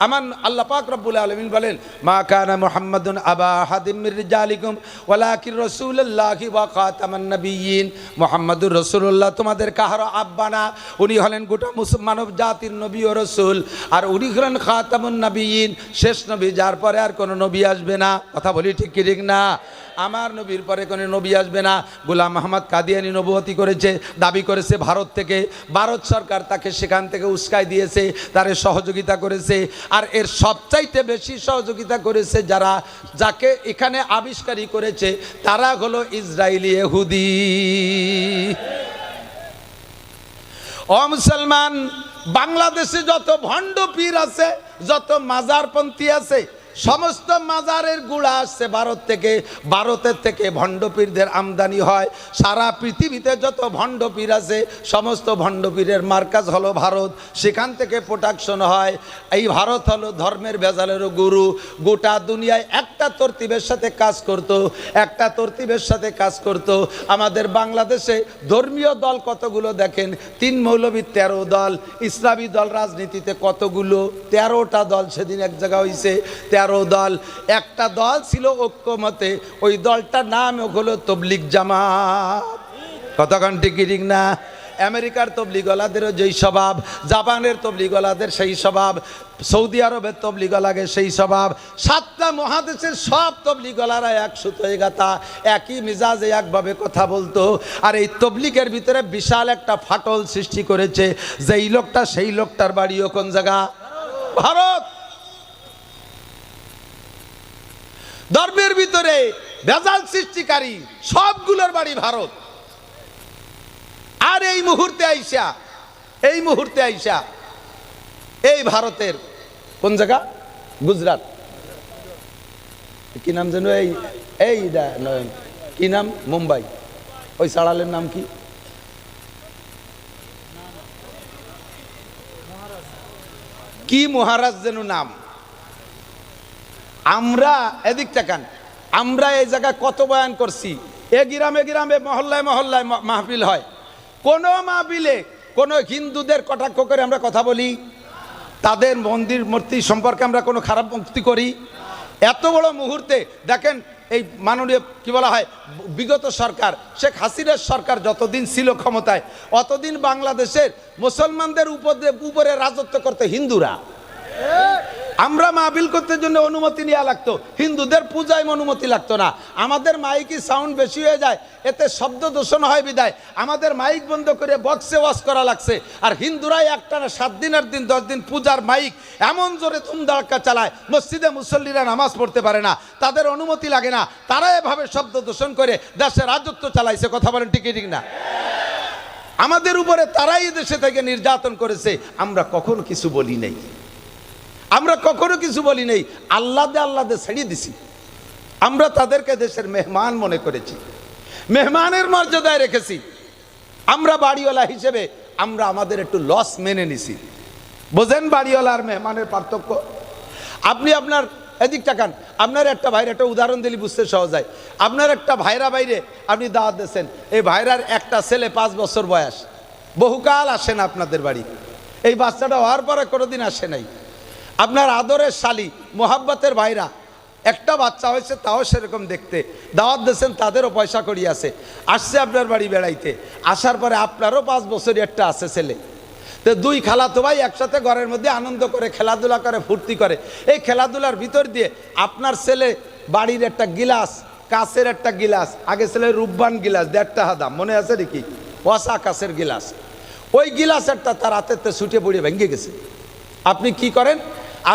আমার আল্লাহ পাক রব্বুল আলামিন বলেন মা কানা মুহাম্মাদুন আবা আহাদিম মির রিজালিকুম ওয়ালাকিন রাসূলুল্লাহি ওয়া খাতামান নবিয়্যিন, মুহাম্মাদুর রাসূলুল্লাহ তোমাদের কাহারো আব্বা না, উনি হলেন গোটা মানব জাতির নবী ও রাসূল, আর উনি হলেন খাতামুন নবিয়্যিন, শেষ নবী, যার পরে আর কোনো নবী আসবে না। কথা বলি ঠিক কি ঠিক না? আমার নবীর পরে কোনো নবী আসবে না। গোলাম আহমদ কাদিয়ানি নবুয়তি করেছে, দাবি করেছে ভারত থেকে। ভারত সরকার তাকে সেখান থেকে উস্কাই দিয়েছে, তারে সহযোগিতা করেছে। আর এর সবচাইতে বেশি সহযোগিতা করেছে যাকে এখানে আবিষ্কারই করেছে, তারা হলো ইসরায়েলি ইহুদি। ও মুসলমান, বাংলাদেশে যত ভণ্ড পীর আছে, যত মাজারপন্থী আছে, সমস্ত মাজারের গুড়া আসছে ভারত থেকে, ভারতের থেকে ভণ্ডপীরদের আমদানি হয়। সারা পৃথিবীতে যত ভণ্ডপীর আছে সমস্ত ভণ্ডপীরের মার্কাজ হলো ভারত, সেখান থেকে প্রোডাকশন হয়। এই ভারত হলো ধর্মের ভেজালেরও গুরু। গোটা দুনিয়ায় একটা তরতিবের সাথে কাজ করত, একটা তরতিবের সাথে কাজ করত। আমাদের বাংলাদেশে ধর্মীয় দল কতগুলো দেখেন, 3 মৌলবী 13 দল, ইসলামী দল রাজনীতিতে কতগুলো, 13টা দল সেদিন এক জায়গা হয়েছে, 13 দল। একটা দল ছিল ঐক্যমতে, ওই দলটার নাম হলো তবলিগ জামাত। কতক্ষণ ঠিক না? আমেরিকার তবলিগলাদেরও যেই স্বভাব, জাপানের তবলিগলাদের সেই স্বভাব, সৌদি আরবের তবলিগলাদের সেই স্বভাব। 7টা মহাদেশের সব তবলিগলারা এক সুতোয় গাঁথা, একই মিজাজে একভাবে কথা বলতো। আর এই তবলিগের ভিতরে বিশাল একটা ফাটল সৃষ্টি করেছে। যেই লোকটা, সেই লোকটার বাড়িও কোন জায়গা? ভারত। ধর্মের ভিতরে ভেজাল সৃষ্টিকারী সবগুলোর বাড়ি ভারত। আর এই মুহূর্তে আইসা এই ভারতের কোন জায়গা? গুজরাট। কি নাম যেন? এই কি নাম? মুম্বাই। ওই সাড়ালের নাম কি? কি মহারাজ যেন নাম। আমরা এদিক তাকান, আমরা এই জায়গায় কত বয়ান করছি। এ গ্রামে গ্রামে মহল্লায় মহল্লায় মাহফিল হয়। কোন মাহফিলে কোন হিন্দুদের কটাক্ষ করে আমরা কথা বলি? তাদের মন্দির মূর্তি সম্পর্কে আমরা কোনো খারাপ মুক্তি করি? এত বড় মুহূর্তে দেখেন, এই মাননীয় কি বলা হয়, বিগত সরকার শেখ হাসিনার সরকার যতদিন ছিল ক্ষমতায়, অতদিন বাংলাদেশের মুসলমানদের উপরে রাজত্ব করতে হিন্দুরা। আমরা মাহফিল করতে জন্য অনুমতি নেওয়া লাগতো, হিন্দুদের পূজায় অনুমতি লাগতো না। আমাদের মাইকি সাউন্ড বেশি হয়ে যায়, এতে শব্দ দূষণ হয় বিদায় আমাদের মাইক বন্ধ করে বক্সে ওয়াজ করা লাগছে। আর হিন্দুরাই একটানা 7 দিন 8 দিন 10 দিন পূজার মাইক এমন জোরে ধুমধাড়াক্কা চালায়, মসজিদে মুসল্লিরা নামাজ পড়তে পারে না, তাদের অনুমতি লাগে না। তারা এভাবে শব্দ দূষণ করে দেশে রাজত্ব চালাইছে। কথা বলেন ঠিক না? আমাদের উপরে তারাই দেশে থেকে নির্যাতন করেছে। আমরা কখনো কিছু বলি নাই, আমরা কখনো কিছু বলি নেই। আল্লাহ দে ছাড়িয়ে দিছি। আমরা তাদেরকে দেশের মেহমান মনে করেছি, মেহমানের মর্যাদায় রেখেছি। আমরা বাড়িওয়ালা হিসেবে আমরা আমাদের একটু লস মেনে নিছি। বোঝেন বাড়িওয়ালা আর মেহমানের পার্থক্য? আপনি আপনার এদিক তাকান, আপনার একটা ভাইয়ের একটা উদাহরণ দিলে বুঝতে সহজ হয়। আপনার একটা ভাইরা বাইরে আপনি দাওয়াত দিয়েছেন, এই ভাইরার একটা ছেলে 5 বছর বয়স, বহুকাল আসে না আপনাদের বাড়ি। এই বাচ্চাটা হওয়ার পরে কোনোদিন আসে নাই। আপনার আদরের শালি মোহাব্বতের ভাইরা একটা বাচ্চা হয়েছে, তাও সেরকম দেখতে, দাওয়াত দিয়েছেন, তাদেরও পয়সা করি আছে, আসছে আপনার বাড়ি বেড়াইতে। আসার পরে আপনারও 5 বছরই একটা আছে ছেলে। তো 2 খালাতো ভাই একসাথে ঘরের মধ্যে আনন্দ করে, খেলাধুলা করে, ফুর্তি করে। এই খেলাধুলার ভিতর দিয়ে আপনার ছেলে বাড়ির একটা গিলাস, কাঁচের একটা গিলাস, আগে ছেলে রূপবান গিলাস 1.5 টাকা দাম, মনে আছে নাকি? ওয়াসা কাঁচের গিলাস, ওই গিলাসেরটা তার হাতেতে ছুটে পড়ে ভেঙে গেছে। আপনি কি করেন?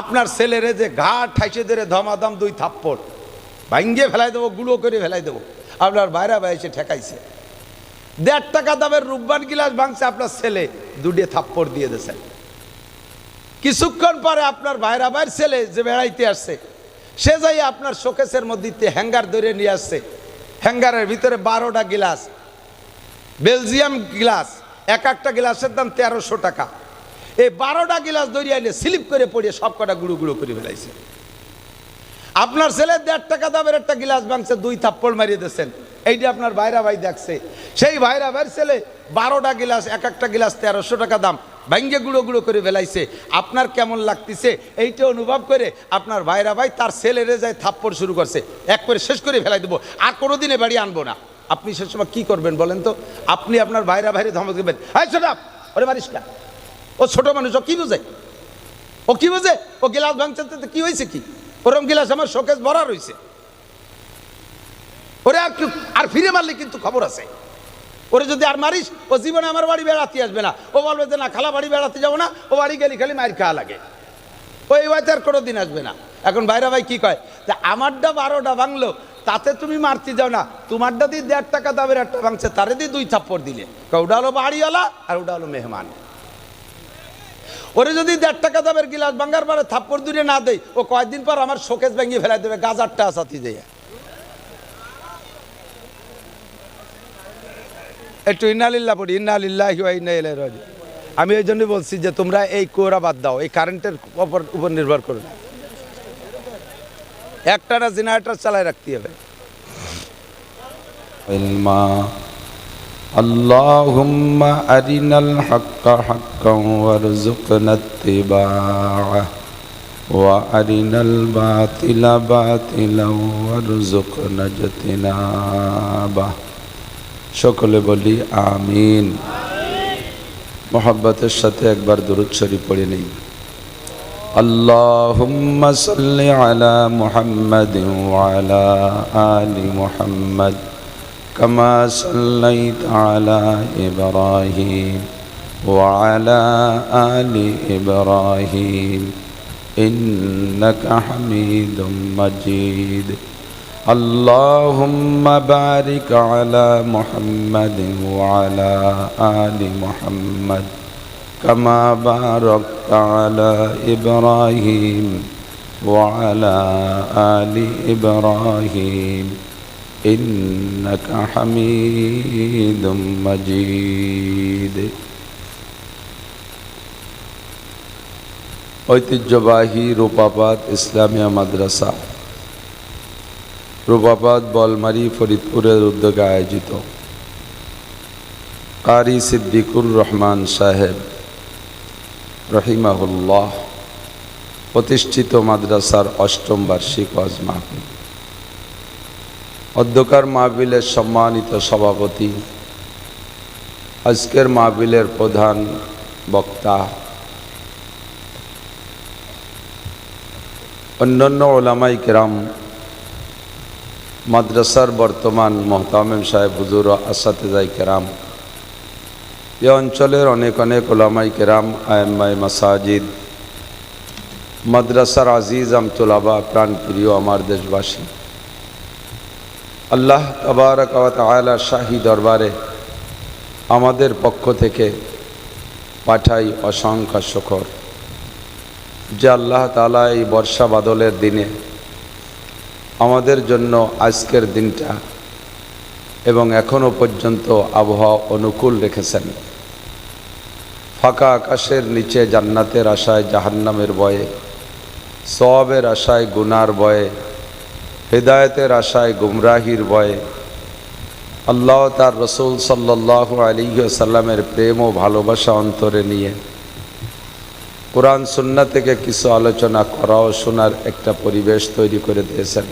আপনার ছেলেরে যে ঘাট ঠাইসে ধরে ধমাধম 2 থাপ্পড় ভাঙ্গে ফেলাই দেবো, গুঁড়ো করে ফেলাই দেবো। আপনার বাইরা বাইসে ঠেকাইছে। 1.5 টাকা দামের রূপবান গিলাস ভাঙছে, আপনার ছেলে 2 থাপ্পড় দিয়ে দিয়েছেন। কিছুক্ষণ পরে আপনার বাইরা বাইর ছেলে যে বেড়াইতে আসছে, সে যাই আপনার শোকেসের মধ্যে হ্যাঙ্গার ধরে নিয়ে আসছে। হ্যাঙ্গারের ভিতরে 12টা গিলাস, বেলজিয়াম গিলাস, এক একটা গিলাসের দাম 1300 টাকা। এই 12টা গিলাস দরিয়া এনে স্লিপ করে পড়িয়ে সব কটা গুঁড়ো গুঁড়ো করে ফেলাইছে। আপনার ছেলে 1.5 টাকা দামের একটা গিলাস ভাঙছে, 2 থাপ্পড় মারিয়ে দিয়েছেন। এইটা আপনার ভাইরা ভাই দেখছে। সেই ভাইরা ভাইয়ের ছেলে 12টা গিলাস, এক একটা গিলাস 1300 টাকা দাম, ভাঙ্গে গুঁড়ো গুঁড়ো করে ফেলাইছে। আপনার কেমন লাগতেছে এইটা অনুভব করে আপনার ভাইরা ভাই তার ছেলেরে যায় থাপ্পড় শুরু করছে, এক করে শেষ করে ফেলাই দেবো, আর কোনোদিনে বাড়ি আনবো না। আপনি সে সময় কি করবেন বলেন তো? আপনি আপনার ভাইরা ভাইরে ধমক দেবেন, এই ছোটা ওরে মারিস না, ও ছোট মানুষ, ও কি বোঝে, ও কি বোঝে, ও গিলাস ভাঙছে কি হয়েছে, কি ওরম গিলাস আমার শোকেস ভরা রয়েছে, ওরে আর ফিরে মারলে কিন্তু খবর আছে। ওরে যদি আর মারিস, ও জীবনে আমার বাড়ি বেড়াতে আসবে না। ও বলবে যে না, খালা বাড়ি বেড়াতে যাবো না, ও বাড়ি গেলে খালি মার খাওয়া লাগে, ও এই বাড়িতে আর কোনোদিন আসবে না। এখন ভাইরা ভাই কি কয়, যে আমারটা 12টা ভাঙলো, তাতে তুমি মারতে যাও না, তোমারটা দিয়ে 1.5 টাকা দামের একটা ভাঙছে, তারে দিয়ে 2 থাপ্পড় দিলে। ওটা হলো বাড়িওয়ালা আর ওটা হলো মেহমান। ওরে যদি 1.5 টাকা দামের গিলাস ভাঙ্গার পরে থাপ্পড় দূরে না দেয়, ও কয়েকদিন পর আমার শোকেস ভেঙে ফেলাই দেবে গাজারটা আসাতি দিয়ে। একটু ইন্নালিল্লাহ পড়ি, ইন্নালিল্লাহি ওয়া ইন্না ইলাইহি রাজিউন। আমি এই জন্যই বলছি যে তোমরা এই কোরা বাদ দাও, এই কারেন্টের উপর নির্ভর করো না, একটানা জেনারেটর চালায় রাখতে হবে। আল্লাহুম্মা আরিনাল হাক্কা হাক্কান ওয়ারযুকনা ইত্তিবাআহ ওয়া আরিনাল বাতিলা বাতিলান ওয়ারযুকনা ইজতিনাবাহ। সকলে বলি আমিন। মোহাব্বতের সাথে একবার দুরূদ শরীফ পড়ে নেই। আল্লাহুম্মা সাল্লি আলা মুহাম্মাদিন ওয়া আলা আলি মুহাম্মাদ কামা সাল্লাইতা আলা ইব্রাহিম ওয়া আলা আলি ইব্রাহিম ইন্নাকা হামিদুম মাজিদ। আল্লাহুম্মা বারিক আলা মুহাম্মাদিন ওয়া আলা আলি মুহাম্মাদ কামা বারাকতা আলা ইব্রাহিম ওয়া আলা আলি ইব্রাহিম ইন্নাকা হামিদুম মাজিদ। ঐতিহ্যবাহী রূপাবাদ ইসলামিয়া মাদ্রাসা, রূপাবাদ বলমারি ফরিদপুরের উদ্যোগে আয়োজিত কারি সিদ্দিকুর রহমান সাহেব রহিমাহুল্লাহ প্রতিষ্ঠিত মাদ্রাসার ৮ম বার্ষিক ওয়াজ মাহফিল। অধ্যকার মাহফিলের সম্মানিত সভাপতি, আজকের মাহফিলের প্রধান বক্তা, অন্যান্য ওলামাই কেরাম, মাদ্রাসার বর্তমান মোহতামিম সাহেব হুজুর আসাতেজাই কেরাম, এ অঞ্চলের অনেক অনেক ওলামাই কেরাম, আয়েম্মায়ে মাসাজিদ, মাদ্রাসার আজিজ আমতুলাবা, প্রাণপ্রিয় আমার দেশবাসী, আল্লাহ তাবারক ওয়া তাআলার শাহী দরবারে আমাদের পক্ষ থেকে পাঠাই অসংখ্য শুকর যে আল্লাহ তাআলা এই বর্ষা বাদলের দিনে আমাদের জন্য আজকের দিনটা এবং এখনও পর্যন্ত আবহাওয়া অনুকূল রেখেছেন। ফাঁকা আকাশের নিচে জান্নাতের আশায় জাহান্নামের ভয়ে, সওয়াবের আশায় গুনার ভয়ে, হিদায়াতের আশায় গুমরাহির ভয়ে, আল্লাহ তার রসুল সাল্লাল্লাহু আলাইহি ওয়াসাল্লামের প্রেম ও ভালোবাসা অন্তরে নিয়ে কোরআন সুন্নাহ থেকে কিছু আলোচনা করা ও শোনার একটা পরিবেশ তৈরি করে দিয়েছেন।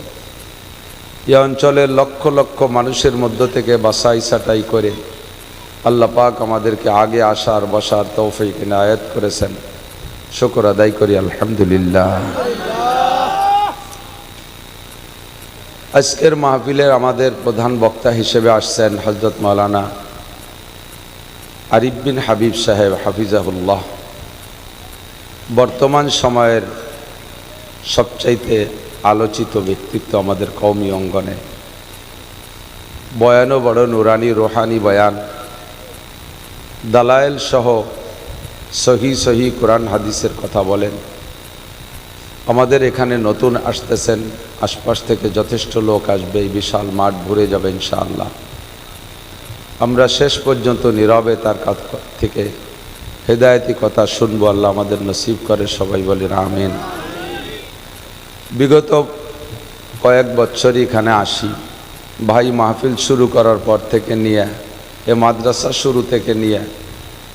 এই অঞ্চলের লক্ষ লক্ষ মানুষের মধ্য থেকে বাছাই ছাঁটাই করে আল্লাহ পাক আমাদেরকে আগে আসার বসার তৌফিক ইনায়েত করেছেন। শুকর আদায় করি আলহামদুলিল্লাহ। আজকের মাহফিলের আমাদের প্রধান বক্তা হিসেবে আসছেন হযরত মাওলানা আরিফ বিন হাবিব সাহেব হাফিজাহুল্লাহ, বর্তমান সময়ের সবচাইতে আলোচিত ব্যক্তিত্ব আমাদের কওমি অঙ্গনে। বয়ানও বড় নুরানি রোহানি বয়ান, দালায়েল সহ সহি কোরআন হাদিসের কথা বলেন। আমাদের এখানে নতুন আসতেছেন, আশপাশ থেকে যথেষ্ট লোক আসবে, এই বিশাল মাঠ ভরে যাবে ইনশাআল্লাহ। আমরা শেষ পর্যন্ত নীরবে তার কাছ থেকে হেদায়েতি কথা শুনবো, আল্লাহ আমাদের নসিব করে, সবাই বলেন আমিন। বিগত কয়েক বছরই এখানে আসি, ভাই মাহফিল শুরু করার পর থেকে নিয়ে, এ মাদ্রাসা শুরু থেকে নিয়ে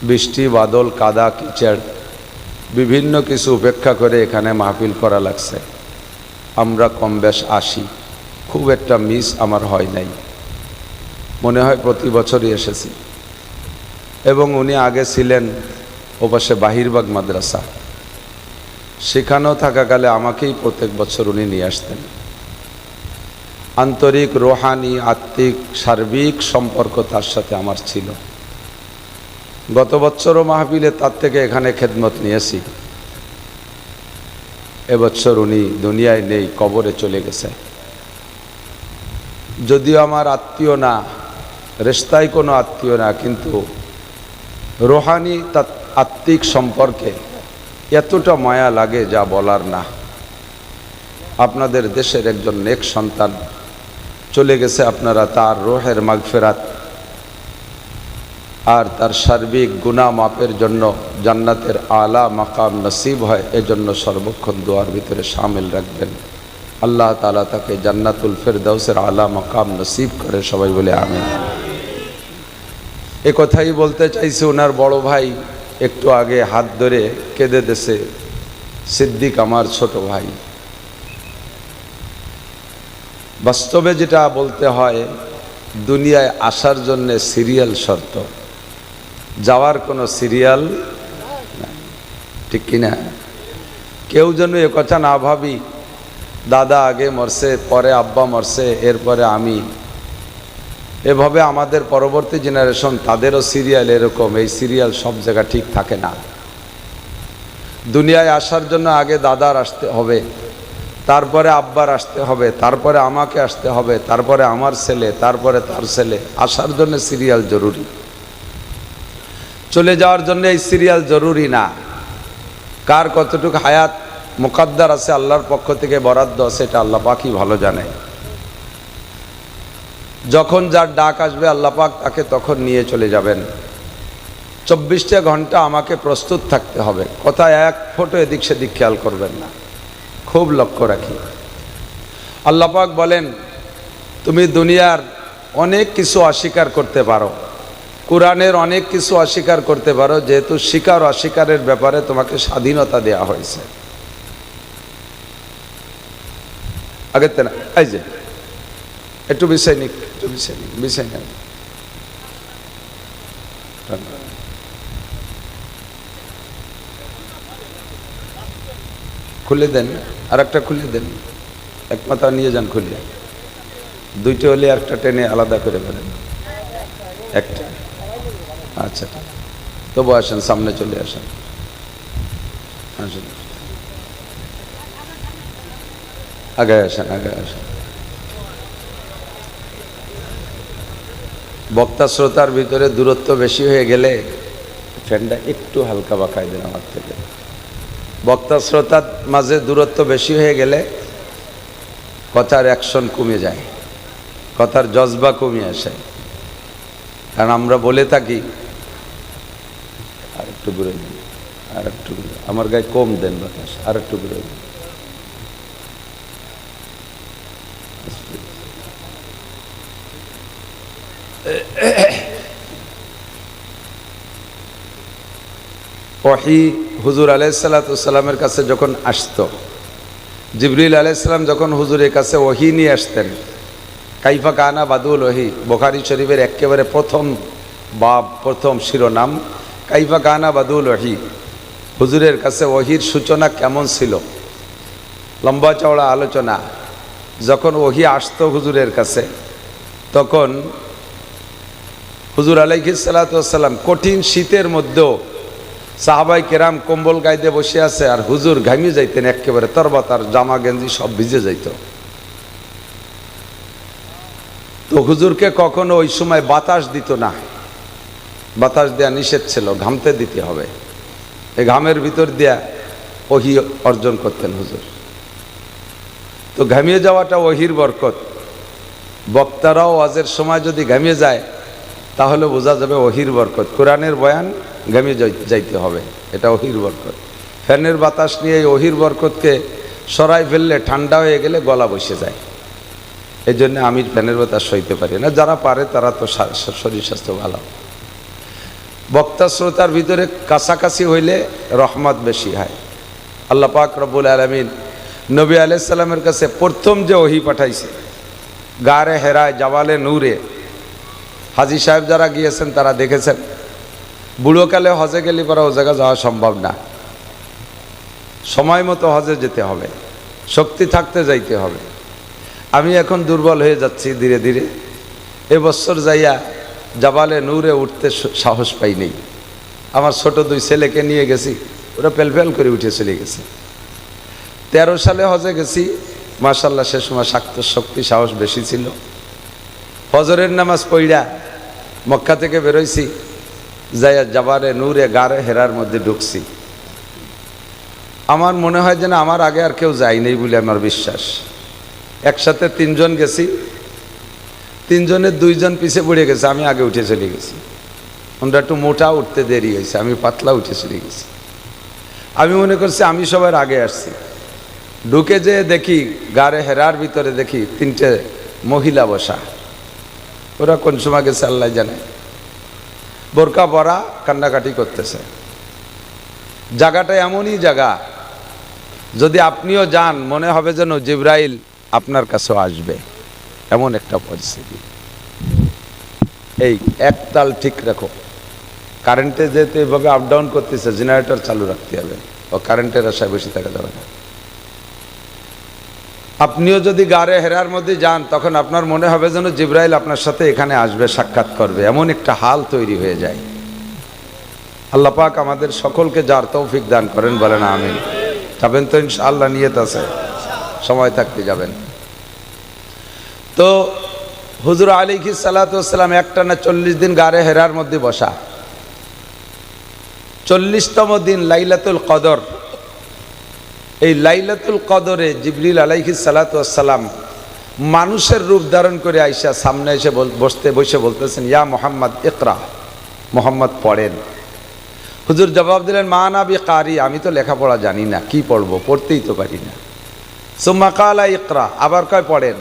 বৃষ্টি বাদল কাদা কিচড় বিভিন্ন কিছু উপেক্ষা করে এখানে মাহফিল করা লাগছে। আমরা কম বেশ আসি, খুব একটা মিস আমার হয় নাই, মনে হয় প্রতি বছরই এসেছি। এবং উনি আগে ছিলেন ওপাশে বাহিরবাগ মাদ্রাসা, সেখানেও থাকাকালে আমাকেই প্রত্যেক বছর উনি নিয়ে আসতেন। আন্তরিক রোহানি আত্মিক সার্বিক সম্পর্ক তার সাথে আমার ছিল। গত বছরও মাহফিলে তার থেকে এখানে খেদমত নিয়েছি। এবছর উনি দুনিয়ায় নেই, কবরে চলে গেছে। যদিও আমার আত্মীয় না, রেশতায় কোনো আত্মীয় না, কিন্তু রোহানি আত্মিক সম্পর্কে এতটা মায়া লাগে যা বলার না। আপনাদের দেশের একজন নেক সন্তান চলে গেছে, আপনারা তার রূহের মাগফিরাত আর তার সার্বিক গুনাহ মাপের জন্য জান্নাতের আলা মাকাম নসিব হয়, এজন্য সর্বক্ষণ দোয়ার ভিতরে শামিল রাখবেন। আল্লাহ তাআলা তাকে জান্নাতুল ফেরদাউসের আলা মাকাম নসিব করে, সবাই বলে আমিন। এ কথাই বলতে চাইছে, ওনার বড় ভাই একটু আগে হাত ধরে কেঁদে দেছে, সিদ্দিক আমার ছোট ভাই। বাস্তবে যেটা বলতে হয়, দুনিয়ায় আসার জন্য সিরিয়াল শর্ত, যাওয়ার কোনো সিরিয়াল না, ঠিক কিনা? কেউ যেন এ কথা না ভাবি দাদা আগে মরছে, পরে আব্বা মরছে, এরপরে আমি। এভাবে আমাদের পরবর্তী জেনারেশন, তাদেরও সিরিয়াল এরকম। এই সিরিয়াল সব জায়গা ঠিক থাকে না। দুনিয়ায় আসার জন্য আগে দাদার আসতে হবে, তারপরে আব্বার আসতে হবে, তারপরে আমাকে আসতে হবে, তারপরে আমার ছেলে, তারপরে তার ছেলে। আসার জন্য সিরিয়াল জরুরি, চলে যাওয়ার জন্য এই সিরিয়াল জরুরি না। কার কতটুকু হায়াত মুকদ্দার আছে, আল্লাহর পক্ষ থেকে বরাদ্দ আছে, এটা আল্লাহ পাকই ভালো জানে। যখন যার ডাক আসবে আল্লাহ পাক তাকে তখন নিয়ে চলে যাবেন। 24টা ঘন্টা আমাকে প্রস্তুত থাকতে হবে, কোথায় এক ফোঁটা এদিক সেদিক খেয়াল করবেন না, খুব লক্ষ্য রাখি। আল্লাহ পাক বলেন, তুমি দুনিয়ার অনেক কিছু অস্বীকার করতে পারো, কোরআনের অনেক কিছু অস্বীকার করতে পারো, যেহেতু স্বীকার অস্বীকারের ব্যাপারে তোমাকে স্বাধীনতা দেওয়া হয়েছে। আগের না, এই যে একটু বিষয় নিক, একটু বিষয় নিক, বিষয় নেই, খুলে দেন, আর একটা খুলে দেন, এক মাথা নিয়ে যান খুলে। দুইটা হলে একটা টেনে আলাদা করে ফেলেন, একটা। আচ্ছা, তবু আসেন, সামনে চলে আসেন, আসেন, আগে আসেন, আগে আসেন। বক্তা শ্রোতার ভিতরে দূরত্ব বেশি হয়ে গেলে ফ্যানটা একটু হালকা বাঁকায় দেন আমার থেকে। বক্তা শ্রোতার মাঝে দূরত্ব বেশি হয়ে গেলে কথার অ্যাকশন কমে যায়, কথার জজবা কমে আসে। কারণ আমরা বলে থাকি, আর একটু ঘুরে দিন, আর একটু ঘুরে, আমার গায়ে কম দেন বাতাস, আর একটু ঘুরে দিন। ওহী হুজুর আলাইহিসসালামের কাছে যখন আসতো, জিবরিল আলাইহিসসালাম যখন হুজুরের কাছে ওহী নিয়ে আসতেন, কাইফা কানা বাদুল ওহী, বুখারী শরীফের একেবারে প্রথম বাব, প্রথম শিরোনাম, কাইফা কানা বাদুল ওহী। হুজুরের কাছে ওহীর সূচনা কেমন ছিল, লম্বা চওড়া আলোচনা। যখন ওহী আসতো হুজুরের কাছে, তখন হুজুর আলাইহিসসালাম কঠিন শীতের মধ্যেও সাহাবাই কেরাম কম্বল গাইতে বসে আছে, আর হুজুর ঘামিয়ে যাইতেন একেবারে, তরবাতার জামা গেঞ্জি সব ভিজে যাইত। তো হুজুরকে কখনো ওই সময় বাতাস দিত না, বাতাস দেয়া নিষেধ ছিল, ঘামতে দিতে হবে। এই ঘামের ভিতর দিয়া ওহী অর্জন করতেন হুজুর। তো ঘামিয়ে যাওয়াটা ওহীর বরকত। বক্তারাও ওয়াজের সময় যদি ঘামিয়ে যায় তাহলে বোঝা যাবে ওহীর বরকত। কোরআনের বয়ান ঘামিয়ে যাইতে হবে, এটা ওহীর বরকত। ফ্যানের বাতাস নিয়ে এই ওহীর বরকতকে সরাই ফেললে ঠান্ডা হয়ে গেলে গলা বসে যায়। এই জন্য আমি ফ্যানের বাতাস সইতে পারি না, যারা পারে তারা তো শরীর স্বাস্থ্য ভালো। বক্তা শ্রোতার ভিতরে কাছাকাছি হইলে রহমত বেশি হয়। আল্লাহ পাক রব্বুল আলামিন নবী আলাইহিস সালামের কাছে প্রথম যে ওহী পাঠাইছে, গারে হেরায় জাবালে নূরে, হাজী সাহেব যারা গিয়েছেন তারা দেখেছেন। বুড়োকালে হজে গেলে পরে ও জায়গা যাওয়া সম্ভব না, সময় মতো হজে যেতে হবে, শক্তি থাকতে যাইতে হবে। আমি এখন দুর্বল হয়ে যাচ্ছি ধীরে ধীরে। এবছর যাইয়া জাবালে নূরে উঠতে সাহস পাই নেই। আমার ছোট দুই ছেলেকে নিয়ে গেছি, ওরা পেলপেল করে উঠে চলে গেছে। 13 সালে হজে গেছি, মাশাআল্লাহ সে সময় শক্তি সাহস বেশি ছিল। ফজরের নামাজ পড়া মক্কা থেকে বেরোইছি, যাইয়া জাবালে নূরে গারে হেরার মধ্যে ঢুকছি। আমার মনে হয় যেন আমার আগে আর কেউ যায়নি বলে আমার বিশ্বাস। একসাথে 3 জন গেছি, 3 জনের 2 জন পিছে পড়ে গেছে, আমি আগে উঠে চলে গেছি। ওরা একটু মোটা উঠতে দেরি হয়েছে, আমি পাতলা উঠে চলে গেছি। আমি মনে করছি আমি সবার আগে আসছি। ঢুকে যে দেখি গাড়ে হেরার ভিতরে দেখি 3টে মহিলা বসা। ওরা কোন সময় গেছে আল্লাহ জানে, বোরকা পরা কান্নাকাটি করতেছে। জায়গাটা এমনই জায়গা, যদি আপনিও যান মনে হবে যেন জিবরাইল আপনার কাছেও আসবে, এমন একটা পরিস্থিতি। এই একতাল ঠিক রাখো। কারেন্টে যেতে এভাবে আপ ডাউন করতেছে, জেনারেটর চালু রাখতে হবে, ও কারেন্টের আশায় বসে থাকা যাবে না। আপনিও যদি গাড়ে হেরার মধ্যে যান তখন আপনার মনে হবে যেন জিবরাইল আপনার সাথে এখানে আসবে, সাক্ষাৎ করবে, এমন একটা হাল তৈরি হয়ে যায়। আল্লাহ পাক আমাদের সকলকে যার তৌফিক দান করেন, বলেন আমিন। যাবেন তো ইনশাআল্লাহ, নিয়ত আছে, সময় থাকতে যাবেন। তো হুজুর আলাইহিস সালাতু ওয়াস সালাম একটানা 40 দিন গাড়ে হেরার মধ্যে বসা। 40তম দিন লাইলাতুল কদর। এই লাইলাতুল কদরে জিবরিল আলাইহিস সালাতু ওয়াস সালাম মানুষের রূপ ধারণ করে আইসা সামনে এসে বসে বলতেছেন, ইয়া মুহাম্মদ ইকরা, মুহাম্মদ পড়েন। হুজুর জবাব দিলেন, মা না বি কারি, আমি তো লেখাপড়া জানি না, কি পড়বো, পড়তেই তো পারি না। সুম্মা কালা ইকরা, আবার কয় পড়েন।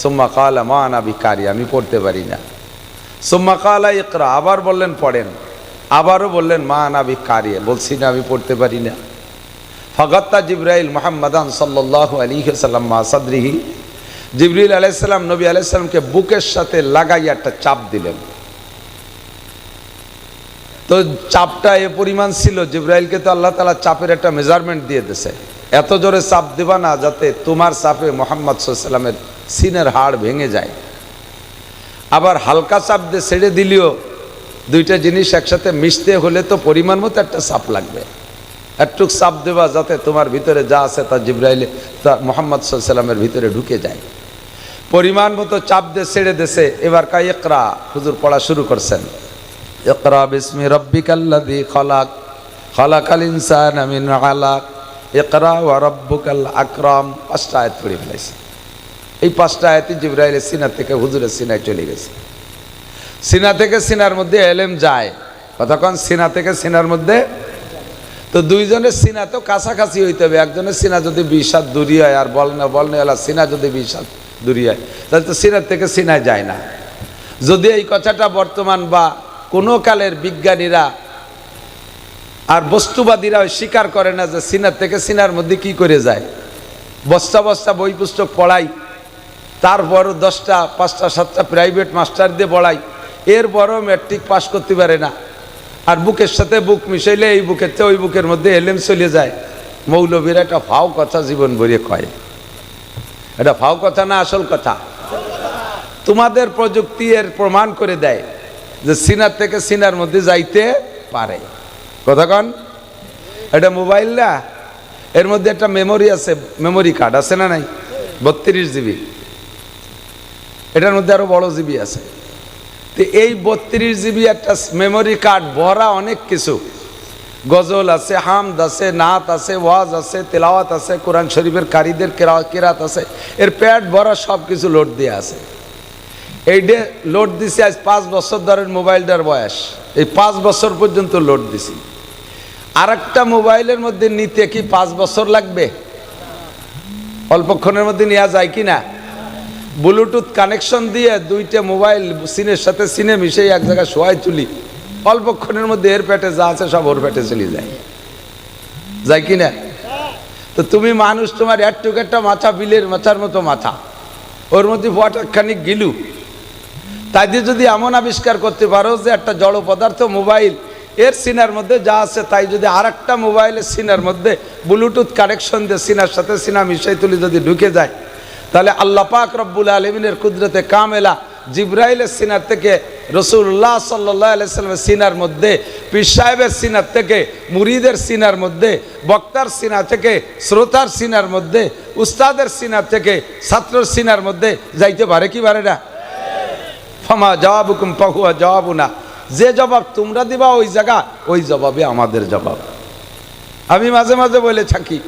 সুম্মা কালা মা না বি কারি, আমি পড়তে পারি না। সুম্মা কালা ইকরা, আবার বললেন পড়েন। আবারও বললেন মা না বি কারি, বলছি না আমি পড়তে পারি না। ফাগাত্তা জিবরাইল মুহাম্মাদান সাল্লাল্লাহু আলাইহি ওয়াসাল্লাম মা সাদরিহি, জিবরিল আলাইহিস সালাম নবী আলাইহিস সালামকে বুকের সাথে লাগাইয়া একটা চাপ দিলেন। তো চাপটা এ পরিমাণ ছিল, জিবরাইলকে তো আল্লাহ তাআলা চাপের একটা মেজারমেন্ট দিয়ে দিয়েছে, এত জোরে চাপ দিবা না যাতে তোমার চাপে মুহাম্মদ সাল্লাল্লাহু আলাইহি ওয়াসাল্লামের সিনের হাড় ভেঙে যায়। আবার হালকা চাপ দিয়ে ছেড়ে দিলেও দুইটা জিনিস একসাথে মিশতে হলে তো পরিমাণ মতো একটা চাপ লাগবে। একটু চাপ দেবা যাতে তোমার ভিতরে যা আছে তা জিবরাইলে তা মুহাম্মদ সাল্লাল্লাহু আলাইহি ওয়াসাল্লামের ভিতরে ঢুকে যায়। পরিমাণ মতো চাপ দিয়ে ছেড়ে দেশে। এবার কা ইকরা, হুজুর পড়া শুরু করছেন। ইকরা বিসমি রাব্বিকাল্লাযী খালাক, খালাকাল ইনসানা মিন আলাক, ইকরা ওয়া রাব্বুকাল আকরাম। 5টা আয়াত পড়ে ফেলেছে। এই 5টা আয়াতই জিবরাইলের সিনা থেকে হুজুরের সিনায় চলে গেছে। সিনা থেকে সিনার মধ্যে এলেম যায়, কতক্ষণ সিনা থেকে সিনার মধ্যে। তো দুইজনের সিনা তো কাছাকাছি হইতে হবে। একজনের সিনা যদি 20 হাত দূরি হয় আর বলনেওয়ালা সিনা যদি 20 হাত দূরি হয়, তাহলে তো সিনার থেকে সিনায় যায় না। যদি এই কথাটা বর্তমান বা কোনো কালের বিজ্ঞানীরা আর বস্তুবাদীরা স্বীকার করে না যে সিনার থেকে সিনার মধ্যে কি করে যায়। বস্তা বস্তা বই পুস্তক পড়াই, তারপরও 10টা 5টা 7টা প্রাইভেট মাস্টার দিয়ে পড়াই, এরপরও ম্যাট্রিক পাস করতে পারে না। আর বুকের সাথে বুক মিশাইলে এই বুকের চেয়ে ওই বুকের মধ্যে এলেম চলে যায়। মৌলবীরা একটা ফাও কথা জীবন ভরিয়ে কয়। এটা ফাও কথা না আসল কথা? তোমাদের প্রযুক্তি এর প্রমাণ করে দেয় যে সিনার থেকে সিনার মধ্যে যাইতে পারে। কতক্ষণ? এটা মোবাইল না, এর মধ্যে একটা মেমোরি আছে, মেমোরি কার্ড আছে না নাই? 32 GB। এটার মধ্যে আরো বড় জিবি আছে। তো এই 32 GB একটা মেমোরি কার্ড ভরা অনেক কিছু, গজল আছে, হামদ আছে, নাত আছে, ওয়াজ আছে, তেলাওয়াত আছে, কোরআন শরীফের কারীদের কেরাত আছে, এর প্যাড ভরা সব কিছু লোড দিয়ে আছে। এইটা লোড দিছি আজ 5 বছর ধরে মোবাইলটার বয়স, এই 5 বছর পর্যন্ত লোড দিছি। আর একটা মোবাইলের মধ্যে নিতে কি 5 বছর লাগবে? অল্পক্ষণের মধ্যে নেওয়া যায় কি না? ব্লুটুথ কানেকশন দিয়ে 2টা মোবাইল সিনের সাথে সিনে মিশে এক জায়গায় শোয়াই তুলি, অল্পক্ষণের মধ্যে এর পেটে যা আছে সব ওর পেটে চলে যায়, যায় কি না? তো তুমি মানুষ, তোমার একটুক একটা মাথা, বিলের মাথার মতো মাথা, ওর মধ্যে ফটাখানিক গিলু, তাই দিয়ে যদি এমন আবিষ্কার করতে পারো যে একটা জড় পদার্থ মোবাইল, এর সিনার মধ্যে যা আছে তাই যদি আর একটা মোবাইলের সিনার মধ্যে ব্লুটুথ কানেকশন দিয়ে সিনার সাথে সিনা মিশাই তুলি যদি ঢুকে যায়, তাহলে আল্লাহ পাক রব্বুল আলামিনের কুদরতে কামেলা জিবরাইলের সিনার থেকে রাসূলুল্লাহ সাল্লাল্লাহু আলাইহি ওয়াসাল্লামের সিনার মধ্যে, পীর সাহেবের সিনার থেকে মুরিদের সিনার মধ্যে, বক্তার সিনা থেকে শ্রোতার সিনার মধ্যে, উস্তাদের সিনার থেকে ছাত্রের সিনার মধ্যে যাইতে পারে কি পারে না? ফামা জবাবুকুম ফাহুয়া জবাবুনা, যে জবাব তোমরা দিবা ওই জায়গা, ওই জবাবে আমাদের জবাব। আমি মাঝে মাঝে বলে থাকি,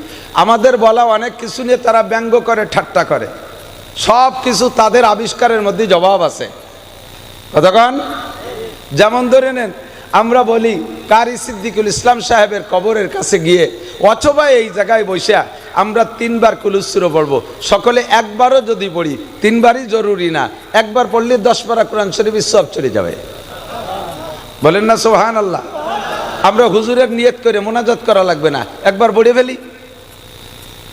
আমাদের বলা অনেক কিছু নিয়ে তারা ব্যঙ্গ করে, ঠাট্টা করে, সব কিছু তাদের আবিষ্কারের মধ্যে জবাব আছে। কতক্ষণ? যেমন ধরে নেন, আমরা বলি কারি সিদ্দিকুল ইসলাম সাহেবের কবরের কাছে গিয়ে অথবা এই জায়গায় বসে আমরা 3 বার কুলুসুরো পড়বো, সকলে একবারও যদি পড়ি, 3 বারই জরুরি না, একবার পড়লে 10 পারা কোরআন শরীফ সব চলে যাবে। বলেন না সুবহানাল্লাহ? আমরা হুজুরের নিয়ত করে মোনাজাত করা লাগবে না, একবার পড়ে ফেলি।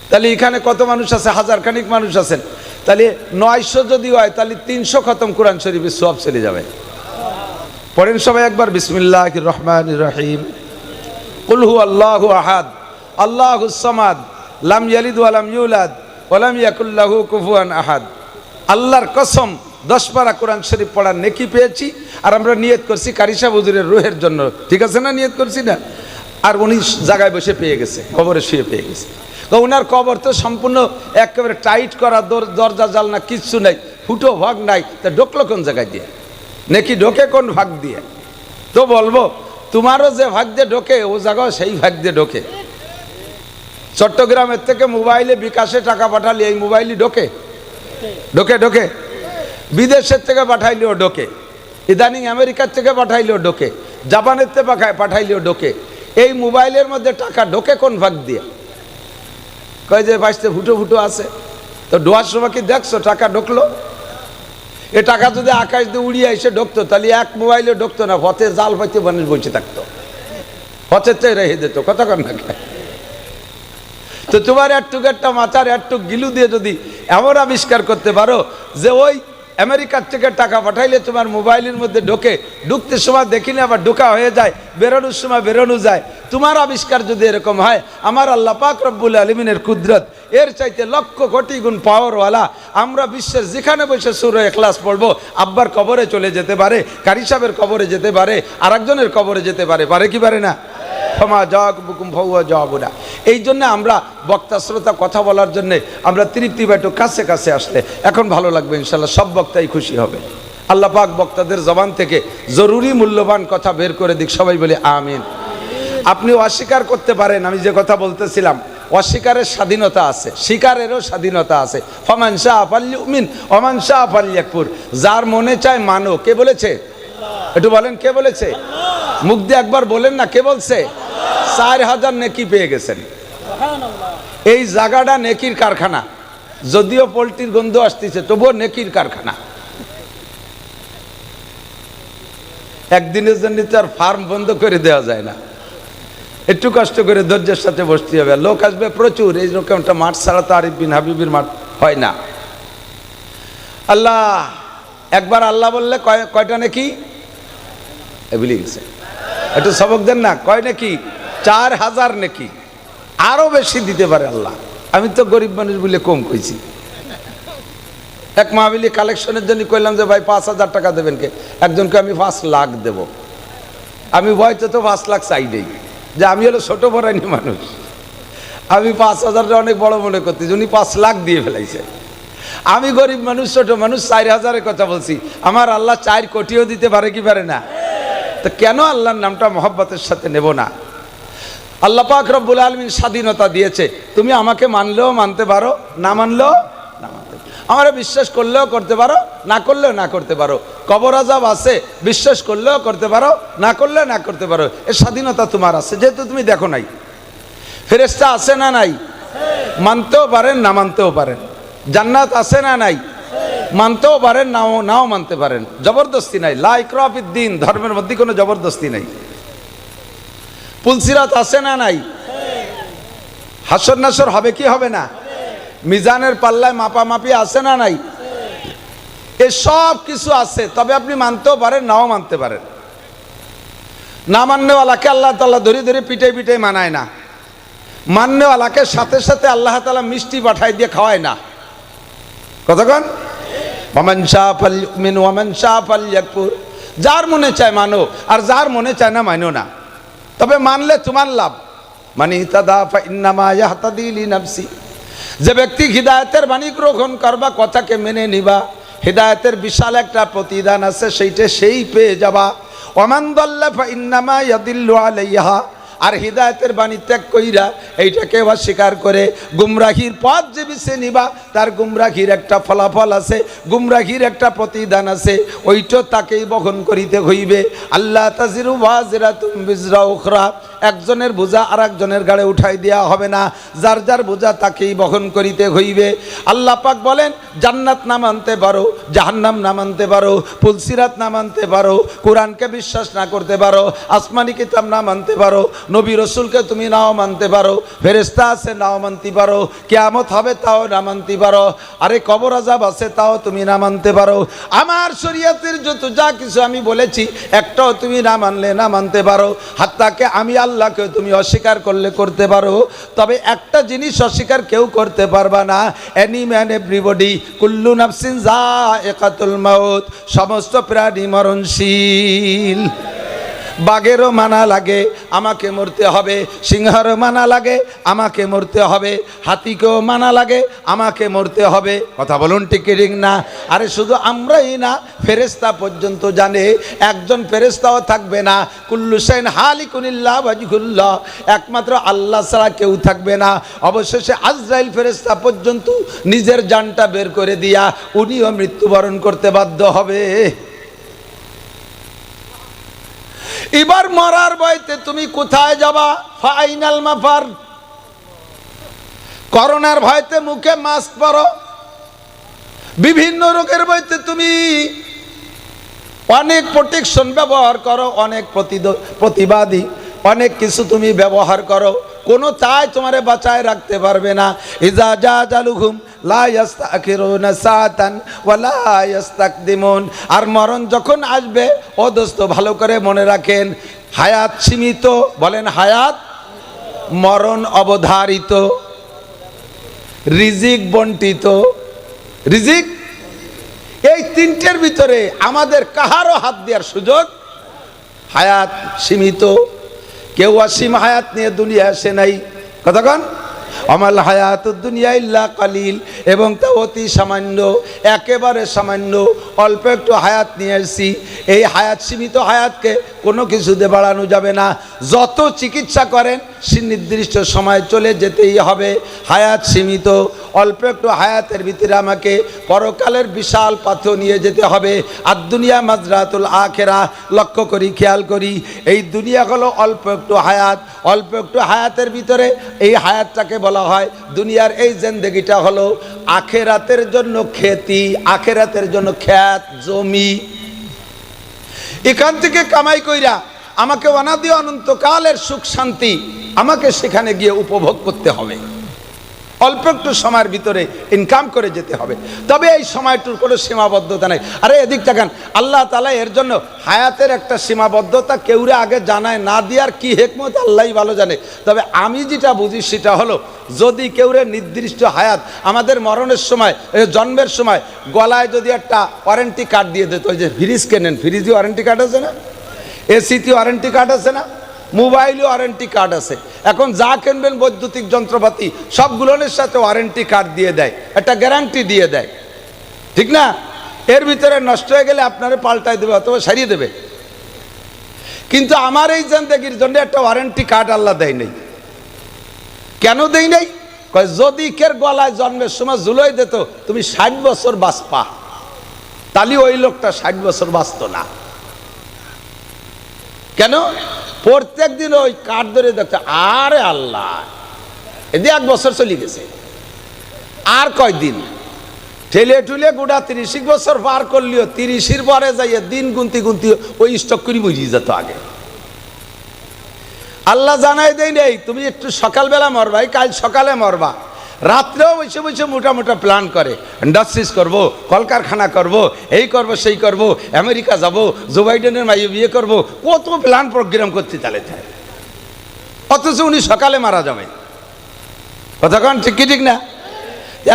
তাহলে এখানে কত মানুষ আছে? 1000 খানিক মানুষ আছেন। তাহলে 900 যদি হয় তাহলে 300 খতম কোরআন শরীফের সব চলে যাবে। পড়েন সবাই একবার, বিসমিল্লাহির রহমানির রহিম। কুল হুয়াল্লাহু আহাদ আল্লাহুস সামাদ লাম ইয়ালিদ ওয়া লাম ইউলাদ ওয়া লাম ইয়াকুল লাহু কুফুয়ান আহাদ। আল্লাহর কসম 10 পারা কোরআন শরীফ পড়ার নেকি পেয়েছি, আর আমরা নিয়ত করছি কারি সাহেব হুজুরের রুহের জন্য। ঠিক আছে না? নিয়ত করছি না? আর উনি জায়গায় বসে পেয়ে গেছে, কবরে শুয়ে পেয়ে গেছে। তো ওনার কবর তো সম্পূর্ণ একেবারে টাইট করা, দরজা জালনা কিচ্ছু নাই, ফুটো ভাগ নাই, তা ঢোকলো কোন জায়গায় দিয়ে? নেকি ঢোকে কোন ভাগ দিয়ে? তো বলবো তোমারও যে ভাগ দিয়ে ঢোকে ও জায়গাও সেই ভাগ দিয়ে ঢোকে। চট্টগ্রামের থেকে মোবাইলে বিকাশে টাকা পাঠালে এই মোবাইলই ঢোকে? ঢোকে ঢোকে। বিদেশের থেকে পাঠাইলেও ঢোকে, ইদানিং আমেরিকার থেকে পাঠাইলেও ঢোকে, জাপানের থেকে পাঠাইলেও ঢোকে। এই মোবাইলের মধ্যে টাকা ঢোকে কোন ভাগ দিয়ে? কয় যে বাঁচতে ফুটো ফুটো আছে। তো ডোয়ার সময় কি দেখছো টাকা ঢুকলো? এ টাকা যদি আকাশ দিয়ে উড়িয়ে এসে ঢুকতো তাহলে এক মোবাইলে ঢুকতো না, পথে জাল পাইতে মানুষ বসে থাকতো, পথের চেয়ে রেখে দিত। কতক্ষণ না? তো তোমার একটুক একটা মাথার একটুক গিলু দিয়ে যদি এমন আবিষ্কার করতে পারো যে ওই আমেরিকার থেকে টাকা পাঠাইলে তোমার মোবাইলের মধ্যে ঢোকে, ঢুকতে সময় দেখিলে আবার ঢোকা হয়ে যায়, বেরোনোর সময় বেরোনো যায়, তোমার আবিষ্কার যদি এরকম হয়, আমার আল্লাহ পাক রব্বুল আলমিনের কুদরত এর চাইতে লক্ষ কোটি গুণ পাওয়ারওয়ালা। আমরা বিশ্বের যেখানে বসে সূরা ইখলাস পড়বো, আব্বার কবরে চলে যেতে পারে, কারি সাহেবের কবরে যেতে পারে, আরেকজনের কবরে যেতে পারে, পারে কি পারে না? ক্ষমা যাকুম ফাওয়া যাবুনা। এই জন্য আমরা বক্তা শ্রোতা কথা বলার জন্য আমরা তৃপ্তি বা একটু কাছে কাছে আসলে এখন ভালো লাগবে ইনশাল্লাহ, সব বক্তাই খুশি হবে। আল্লাহ পাক বক্তাদের জবান থেকে জরুরি মূল্যবান কথা বের করে দিক, সবাই বলে আমিন। আপনি অস্বীকার করতে পারেন, আমি যে কথা বলতেছিলাম, অস্বীকারের স্বাধীনতা আছে, স্বীকারেরও স্বাধীনতা আছে। ফামান শাআ ফালইউমিন ওয়া মান শাআ ফালইয়াকফুর। যার মনে চায় মানো। কে বলেছে? একটু বলেন, কে বলেছে? মুখ দিয়ে একবার বলেন না, কে বলছে? 4000 নেকি পেয়ে গেছেন। এই জায়গাটা নেকির কারখানা, যদিও পোল্ট্রির গন্ধ আসতেছে তবুও নেকির কারখানা। একদিনের জন্য তো আর ফার্ম বন্ধ করে দেওয়া যায় না, একটু কষ্ট করে ধৈর্যের সাথে বসতে হবে। লোক আসবে প্রচুর, এইরকম একটা মাঠ ছাড়া তো আরিফ বিন হাবিবের মাঠ হয় না। আল্লাহ একবার আল্লাহ বললে কয়টা নেকি? ভুলে গেছে, একটু সবক দেন না। কয় নেকি? 4000 নেকি। আরো বেশি দিতে পারে আল্লাহ। আমি তো গরিব মানুষ বলে কম কইছি। এক মাহফিলি কালেকশনের জন্য কইলাম যে ভাই 5000 টাকা দেবেন কে? একজনকে আমি 5 লাখ দেব। আমি ভয়তে তো 5 লাখ চাই নেই, যে আমি হলো ছোট বড়াইনি মানুষ, আমি 5000টা অনেক বড় মনে করতেছি, উনি 5 লাখ দিয়ে ফেলাইছে। আমি গরিব মানুষ, ছোট মানুষ, 4000-এর কথা বলছি। আমার আল্লাহ 4 কোটিও দিতে পারে কি পারে না? তো কেন আল্লাহর নামটা মহব্বতের সাথে নেব না? আল্লাহ পাক রব্বুল আলামিন স্বাধীনতা দিয়েছে, তুমি আমাকে মানলেও মানতে পারো, না মানলেও না মানতে পারো। আমরা বিশ্বাস করলেও করতে পারো, না করলেও না করতে পারো। কবর আযাব আছে, বিশ্বাস করলেও করতে পারো, না করলেও না করতে পারো। এর স্বাধীনতা তোমার আছে, যেহেতু তুমি দেখো নাই। ফেরেশতা আছে না নাই? মানতেও পারেন, না মানতেও পারেন। জান্নাত আছে না নাই? মানতেও পারেন, নাও মানতে পারেন। জবরদস্তি নাই। লা ইকরাহা ফিদ্দীন, ধর্মের মধ্যে কোনো জবরদস্তি নাই। পুলসিরাত আছে না নাই? হাসর নাসর হবে কি হবে না? মিজানের পাল্লায় মাপামাপি আছে না নাই? এ সব কিছু আছে, তবে আপনি মানতেও পারেন, নাও মানতে পারেন। না মাননেওয়ালাকে আল্লাহ তাআলা ধরে ধরে পিটাই পিটাই মানায় না। মাননেওয়ালাকে সাথে সাথে আল্লাহ তাআলা মিষ্টি পাঠায় দিয়ে খাওয়ায় না। কতক্ষণ? ওয়ামান শাআ ফালইউমিন ওয়া মান শাআ ফালইয়াকফুর। যার মনে চায় মানো, আর যার মনে চায় না মানো না। তবে মানলে তোমার লাভ। মানি ইহতাদা ফাইন্নামা ইয়াহতাদি লিনাফসি। যে ব্যক্তি হিদায়াতের বাণী গ্রহণ করবা, কথাকে মেনে নিবা, হিদায়াতের বিশাল একটা প্রতিদান আছে, সেইটা সেই পেয়ে যাবা। ওয়ামান দাল্লা ফাইন্নামা ইয়াদিল্লু আলাইহা। আর হিদায়াতের বাণী ত্যাগ কইরা এইটাকে অস্বীকার করে গুমরাহির পথ যে বেছে নিবা, তার গুমরাহির একটা ফলাফল আছে, গুমরাহির একটা প্রতিদান আছে, ওইটা তাকেই বহন করিতে হইবে। আল্লাহ তাজিরু ওয়াজিরাতুম বিজরা উখরা, একজনের বোঝা আর একজনের গাড়ে উঠাই দেওয়া হবে না, যার যার বোঝা তাকেই বহন করিতে হইবে। আল্লাহ পাক বলেন, জান্নাত না মানতে পারো, জাহান্নাম না মানতে পারো, পুলসিরাত না মানতে পারো, কোরআনকে বিশ্বাস না করতে পারো, আসমানি কিতাব না মানতে পারো, নবী রসুলকে তুমি নাও মানতে পারো, ফেরেশতা আছে নাও মানতে পারো, কিয়ামত হবে তাও না মানতে পারো, আরে কবর আযাব আছে তাও তুমি না মানতে পারো, আমার শরীয়তের যত যা কিছু আমি বলেছি একটাও তুমি না মানলে না মানতে পারো, হাত্তাকে আমি আল্লাহকে তুমি অস্বীকার করলে করতে পারো। তবে একটা জিনিস অস্বীকার কেউ করতে পারবা না, এনি ম্যান এভরিবডি কুল্লু নাফসিন যায়কাতুল মাউত, সমস্ত প্রাণী মরণশীল। বাঘেরও মানা লাগে আমাকে মরতে হবে, সিংহেরও মানা লাগে আমাকে মরতে হবে, হাতিকেও মানা লাগে আমাকে মরতে হবে। কথা বলুন ঠিক ঠিক না? আরে শুধু আমরাই না, ফেরেশতা পর্যন্ত জানে, একজন ফেরেশতাও থাকবে না। কুল্লু শাইইন হালিকুন ইল্লা ওয়াজহুল্লাহ, একমাত্র আল্লাহ ছাড়া কেউ থাকবে না। অবশেষে আজরাইল ফেরেশতা পর্যন্ত নিজের জানটা বের করে দিয়া উনিও মৃত্যুবরণ করতে বাধ্য হবে। এবার মরার ভয়তে তুমি কোথায় যাবা? ফাইনাল মাফার, করোনার ভয়তে মুখে মাস্ক পরো, বিভিন্ন রোগের ভয়তে তুমি অনেক প্রোটেকশন ব্যবহার করো, অনেক প্রতিবাদী অনেক কিছু তুমি ব্যবহার করো, কোনো তাই তোমারে বাঁচায় রাখতে পারবে না। ইজা জাজালুহুম লা ইস্তাখিরুনা সাআতান ওয়া লা ইস্তাকদিমুন, আর মরণ যখন আসবে ও দোস্ত ভালো করে মনে রাখেন, হায়াত সীমিত, বলেন হায়াত, মরণ অবধারিত, রিজিক বন্টিত। রিজিক এই তিনটের ভিতরে আমাদের কাহারও হাত দেওয়ার সুযোগ, হায়াত সীমিত, কেউ অসীম হায়াত নিয়ে দুনিয়া আসে নাই। কতক্ষণ আমাল হায়াতুদ দুনিয়া ইল্লা কালিল, এবং তা অতি সামান্য, একেবারে সামান্য, অল্প একটু হায়াত নিয়ে এসেছি। এই হায়াত সীমিত হায়াতকে কোনো কিছুতে বাড়ানো যাবে না। যত চিকিৎসা করেন সে নির্দিষ্ট সময় চলে যেতেই হবে। হায়াত সীমিত, অল্প একটু হায়াতের ভিতরে আমাকে পরকালের বিশাল পাথর নিয়ে যেতে হবে। আর দুনিয়া মাজরাতুল আখিরা, লক্ষ্য করি, খেয়াল করি, এই দুনিয়া হলো অল্প একটু হায়াত, অল্প একটু হায়াতের ভিতরে এই হায়াতটাকে বলা হয় দুনিয়ার এই জিন্দেগিটা হলো আখেরাতের জন্য খেতি, আখেরাতের জন্য খেত জমি। এখান থেকে কামাই কইরা আমাকে অনাদি অনন্তকালের সুখ শান্তি আমাকে সেখানে গিয়ে উপভোগ করতে হবে। অল্প একটু সময়ের ভিতরে ইনকাম করে যেতে হবে, তবে এই সময়টুর কোনো সীমাবদ্ধতা নেই। আরে এদিক তাকান, আল্লাহ তাআলা এর জন্য হায়াতের একটা সীমাবদ্ধতা কেউরে আগে জানায় না দিয়ার কি হিকমত আল্লাহই ভালো জানে। তবে আমি যেটা বুঝি সেটা হলো, যদি কেউরে নির্দিষ্ট হায়াত আমাদের মরণের সময়, জন্মের সময় গলায় যদি একটা ওয়ারেন্টি কার্ড দিয়ে দিত, ওই যে ফ্রিজ কেনেন, ফ্রিজে ওয়ারেন্টি কার্ড আছে না, এসিতে ওয়ারেন্টি কার্ড আছে না, মোবাইলে ওয়ারেন্টি কার্ড আছে, এখন যা কিনবেন বৈদ্যুতিক যন্ত্রপাতি সবগুলোর সাথে ওয়ারেন্টি কার্ড দিয়ে দেয়, একটা গ্যারান্টি দিয়ে দেয়, ঠিক না? এর ভিতরে নষ্ট হয়ে গেলে আপনারে পাল্টাই দেবে অথবা সারিয়ে দেবে। কিন্তু আমার এই জিন্দেগির জন্য একটা ওয়ারেন্টি কার্ড আল্লাহ দেয় নাই। কেন দেয় নাই? যদি কের গলায় জন্মের সময় জুলাই দিত তুমি 60 বছর বাঁচপা, তাহলে ওই লোকটা 60 বছর বাঁচত না। কেন? প্রত্যেক দিন ওই কাঠ ধরে দেখতে, আরে আল্লাহ এদি 1 বছর চলে গেছে, আর কয়দিন ঠেলে ঠুলে গোটা 30 বছর পার করলিও 30-এর পরে যাইয়ে দিন গুনতি গুনতি ওই স্টক করে মরিয়ে যেত আগে। আল্লাহ জানাই দেয় নেই তুমি একটু সকালবেলা মরবা, কাল সকালে মরবা, রাত্রেও বসে বসে মোটা মোটা প্ল্যান করে, ইন্ডাস্ট্রিজ করবো, কলকারখানা করব, এই করব সেই করব, আমেরিকা যাব, জো বাইডেনের মাইয়ে বিয়ে করব, কত প্ল্যান প্রোগ্রাম করতে চালে যায়, অথচ উনি সকালে মারা যাবে। কতক্ষণ ঠিক কি ঠিক না?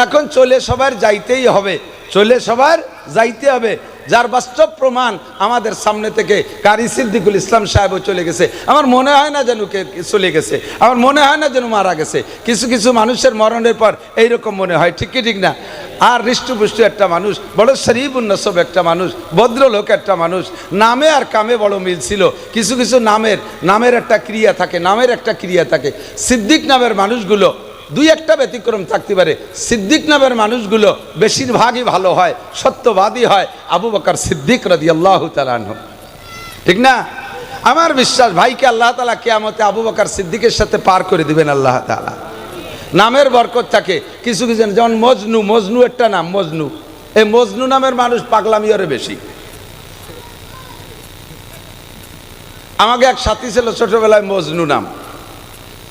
এখন চলে সবার যাইতেই হবে, চলে সবার যাইতে হবে। যার বাস্তব প্রমাণ আমাদের সামনে থেকে কারি সিদ্দিকুল ইসলাম সাহেবও চলে গেছে। আমার মনে হয় না যেন চলে গেছে, আমার মনে হয় না যেন মারা গেছে। কিছু কিছু মানুষের মরণের পর এইরকম মনে হয়, ঠিক কি ঠিক না? আর হৃষ্টপুষ্ট একটা মানুষ, বড় শরীফুন নসব একটা মানুষ, ভদ্রলোক একটা মানুষ, নামে আর কামে বড় মিল ছিল। কিছু কিছু নামের একটা ক্রিয়া থাকে, নামের একটা ক্রিয়া থাকে। সিদ্দিক নামের মানুষগুলো দুই একটা ব্যতিক্রম থাকতে পারে, সিদ্দিক নামের মানুষগুলো বেশিরভাগই ভালো হয়, সত্যবাদী হয়। আবু বকর সিদ্দিক রাদিয়াল্লাহু তাআলা আনহু, ঠিক না? আমার বিশ্বাস ভাইকে আল্লাহ তাআলা কিয়ামতে আবু বকর সিদ্দিকের সাথে পার করে দিবেন আল্লাহ তাআলা। নামের বরকত থাকে। কিছু কিছু যেমন মজনু একটা নাম, মজনু, এই মজনু নামের মানুষ পাগলামি ওরে বেশি। আমাকে এক সাথী ছিল ছোটবেলায় মজনু নাম,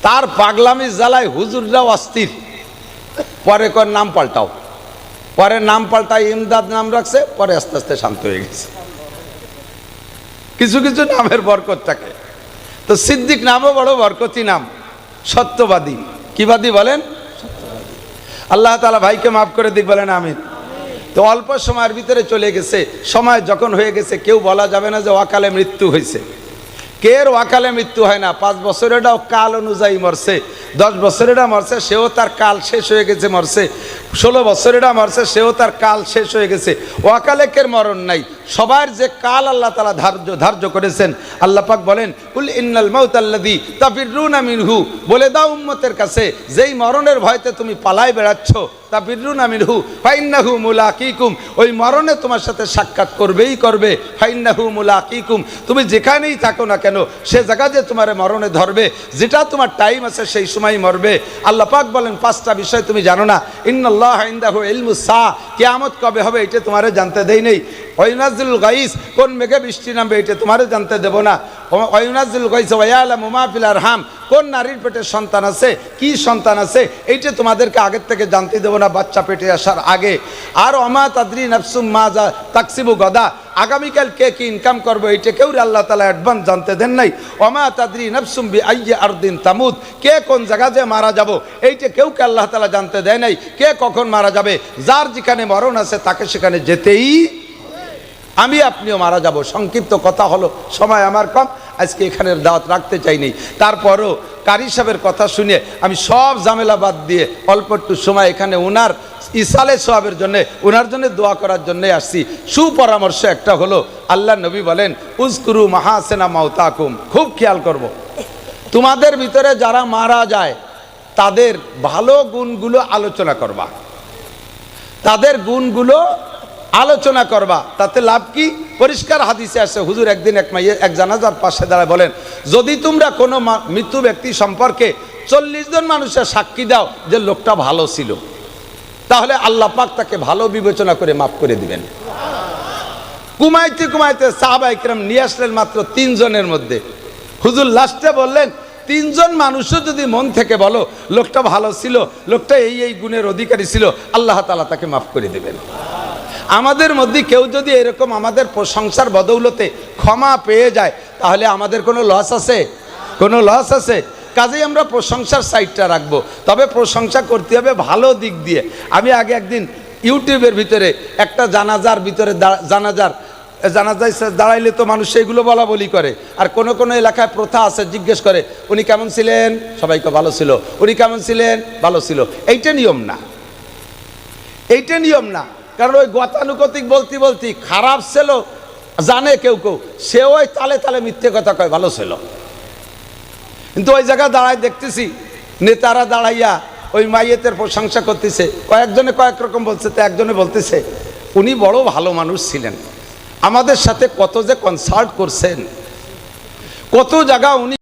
তার পাগলামি জ্বালায় হুজুররাও অস্থির। পরে কর নাম পাল্টাও, পরে নাম পাল্টায় ইমদাদ নাম রাখছে, পরে আস্তে আস্তে শান্ত হয়ে গেছে। কিছু কিছু নামের বরকত থাকে। তো সিদ্দিক নামও বড় বরকতি নাম, সত্যবাদী। কি বাদী বলেন? আল্লাহ তাআলা ভাইকে মাফ করে দিক, বলেন আমিন। তো অল্প সময়ের ভিতরে চলে গেছে। সময় যখন হয়ে গেছে কেউ বলা যাবে না যে অকালে মৃত্যু হয়েছে। কের ওয়াকালে মৃত্যু হয় না। 5 বছরেরটাও কাল অনুযায়ী মরছে, 10 বছরেরটা মরছে, সেও তার কাল শেষ হয়ে গেছে মরছে, 16 বছরেরটা মরছে, সেও তার কাল শেষ হয়ে গেছে। ওয়াকালে কের মরণ নাই। সবার যে কাল আল্লাহ তাআলা ধার্য করেছেন। আল্লাহ পাক বলেন, কুল ইন্নাল মাউতাল্লাযী তাফিরুনা মিনহু, বলে দাও উম্মতের কাছে, যেই মরণের ভয়তে তুমি পালায় বেড়াচ্ছ, তাফিরুনা মিনহু ফাইন্নাহু মুলাকিকুম, ওই মরণে তোমার সাথে সাক্ষাৎ করবেই করবে। ফাইন্নাহু মুলাকিকুম, তুমি যেখানেই থাকো না কেন সে জায়গা যে তোমার মরণে ধরবে, যেটা তোমার টাইম আছে সেই সময় মরবে। আল্লাহ পাক বলেন 5টা বিষয় তুমি জানো না। ইন্নাল্লাহা ইনদাহু ইলমুস সাআ, কিয়ামত কবে হবে এটা তোমারে জানতে দেই নেই। ওয়াইনাজিল গাইস, কোন মেঘে বৃষ্টি নামবে এটা তোমারে জানতে দেব না। ওয়াইনাজিল গাইস ওয়া ইয়ালামু মা ফিল আরহাম, কোন নারীর পেটে সন্তান আছে, কি সন্তান আছে, এইটা তোমাদেরকে আগের থেকে জানতে দেব না, বাচ্চা পেটে আসার আগে। আর ওমা তাদরি নাফসুম মাজা তাকসিবু গাদা, আগামীকাল কে কি ইনকাম করবে এইটা কেউ আল্লাহ তাআলা অ্যাডভান্স জানতে দেন নাই। ওমা তাদরি নাফসুম বিআইয়ি আরদিন তামুত, কে কোন জায়গা যে মারা যাব এইটা কেউ আল্লাহ তাআলা জানতে দেয় নাই। কে কখন মারা যাবে, যার যেখানে মরণ আছে তাকে সেখানে যেতেই, আমি আপনিও মারা যাব। সংক্ষিপ্ত কথা হলো, সময় আমার কম, আজকে এখানের দাওয়াত রাখতে চাইনি। তারপরও কারি সাহেবের কথা শুনে আমি সব ঝামেলা বাদ দিয়ে অল্প একটু সময় এখানে ওনার ইসালে সোয়াবের জন্য, ওনার জন্য দোয়া করার জন্য আসছি। সুপরামর্শ একটা হলো, আল্লাহ নবী বলেন, উজকুরু মাহাসিনা মাউতাকুম, খুব খেয়াল করব, তোমাদের ভিতরে যারা মারা যায় তাদের ভালো গুণগুলো আলোচনা করবা, তাদের গুণগুলো আলোচনা করবা। তাতে লাভ কি? পরিষ্কার হাদিসে আছে, হুজুর একদিন এক জানাজার পাশে দাঁড়ায় বলেন, যদি তোমরা কোনো মৃত্যু ব্যক্তি সম্পর্কে 40 জন মানুষের সাক্ষী দাও যে লোকটা ভালো ছিল, তাহলে আল্লাহ পাক তাকে ভালো বিবেচনা করে মাফ করে দিবেন। কুমাইতে কুমাইতে সাহাবায়ে কেরাম নিয়ে আসলেন মাত্র 3 জনের মধ্যে। হুজুর লাস্টে বললেন, 3 জন মানুষও যদি মন থেকে বলো লোকটা ভালো ছিল, লোকটা এই গুণের অধিকারী ছিল, আল্লাহ তাআলা তাকে মাফ করে দেবেন। আমাদের মধ্যে কেউ যদি এরকম আমাদের প্রশংসার বদৌলতে ক্ষমা পেয়ে যায়, তাহলে আমাদের কোনো লস আছে? কোনো লস আছে? কাজেই আমরা প্রশংসার সাইডটা রাখবো, তবে প্রশংসা করতে হবে ভালো দিক দিয়ে। আমি আগে একদিন ইউটিউবের ভিতরে একটা জানাজার ভিতরে জানাজায় দাঁড়াইলে তো মানুষ সেইগুলো বলা বলি করে, আর কোনো কোনো এলাকায় প্রথা আছে, জিজ্ঞেস করে উনি কেমন ছিলেন, সবাইকে ভালো ছিল, উনি কেমন ছিলেন, ভালো ছিল। এইটা নিয়ম না, এইটা নিয়ম না। কারণ ওই গতানুগতিক বলতে খারাপ ছিল জানে কেউ কেউ, সে ওই তালে তালে মিথ্যে কথা কয় ভালো ছিল। কিন্তু ওই জায়গায় দাঁড়ায় দেখতেছি নেতারা দাঁড়াইয়া ওই মাইয়েতের প্রশংসা করতেছে, কয়েকজনে কয়েক রকম বলছে, তো একজনে বলতেছে উনি বড় ভালো মানুষ ছিলেন, আমাদের সাথে কত যে কনসাল্ট করছেন, কত জায়গা উনি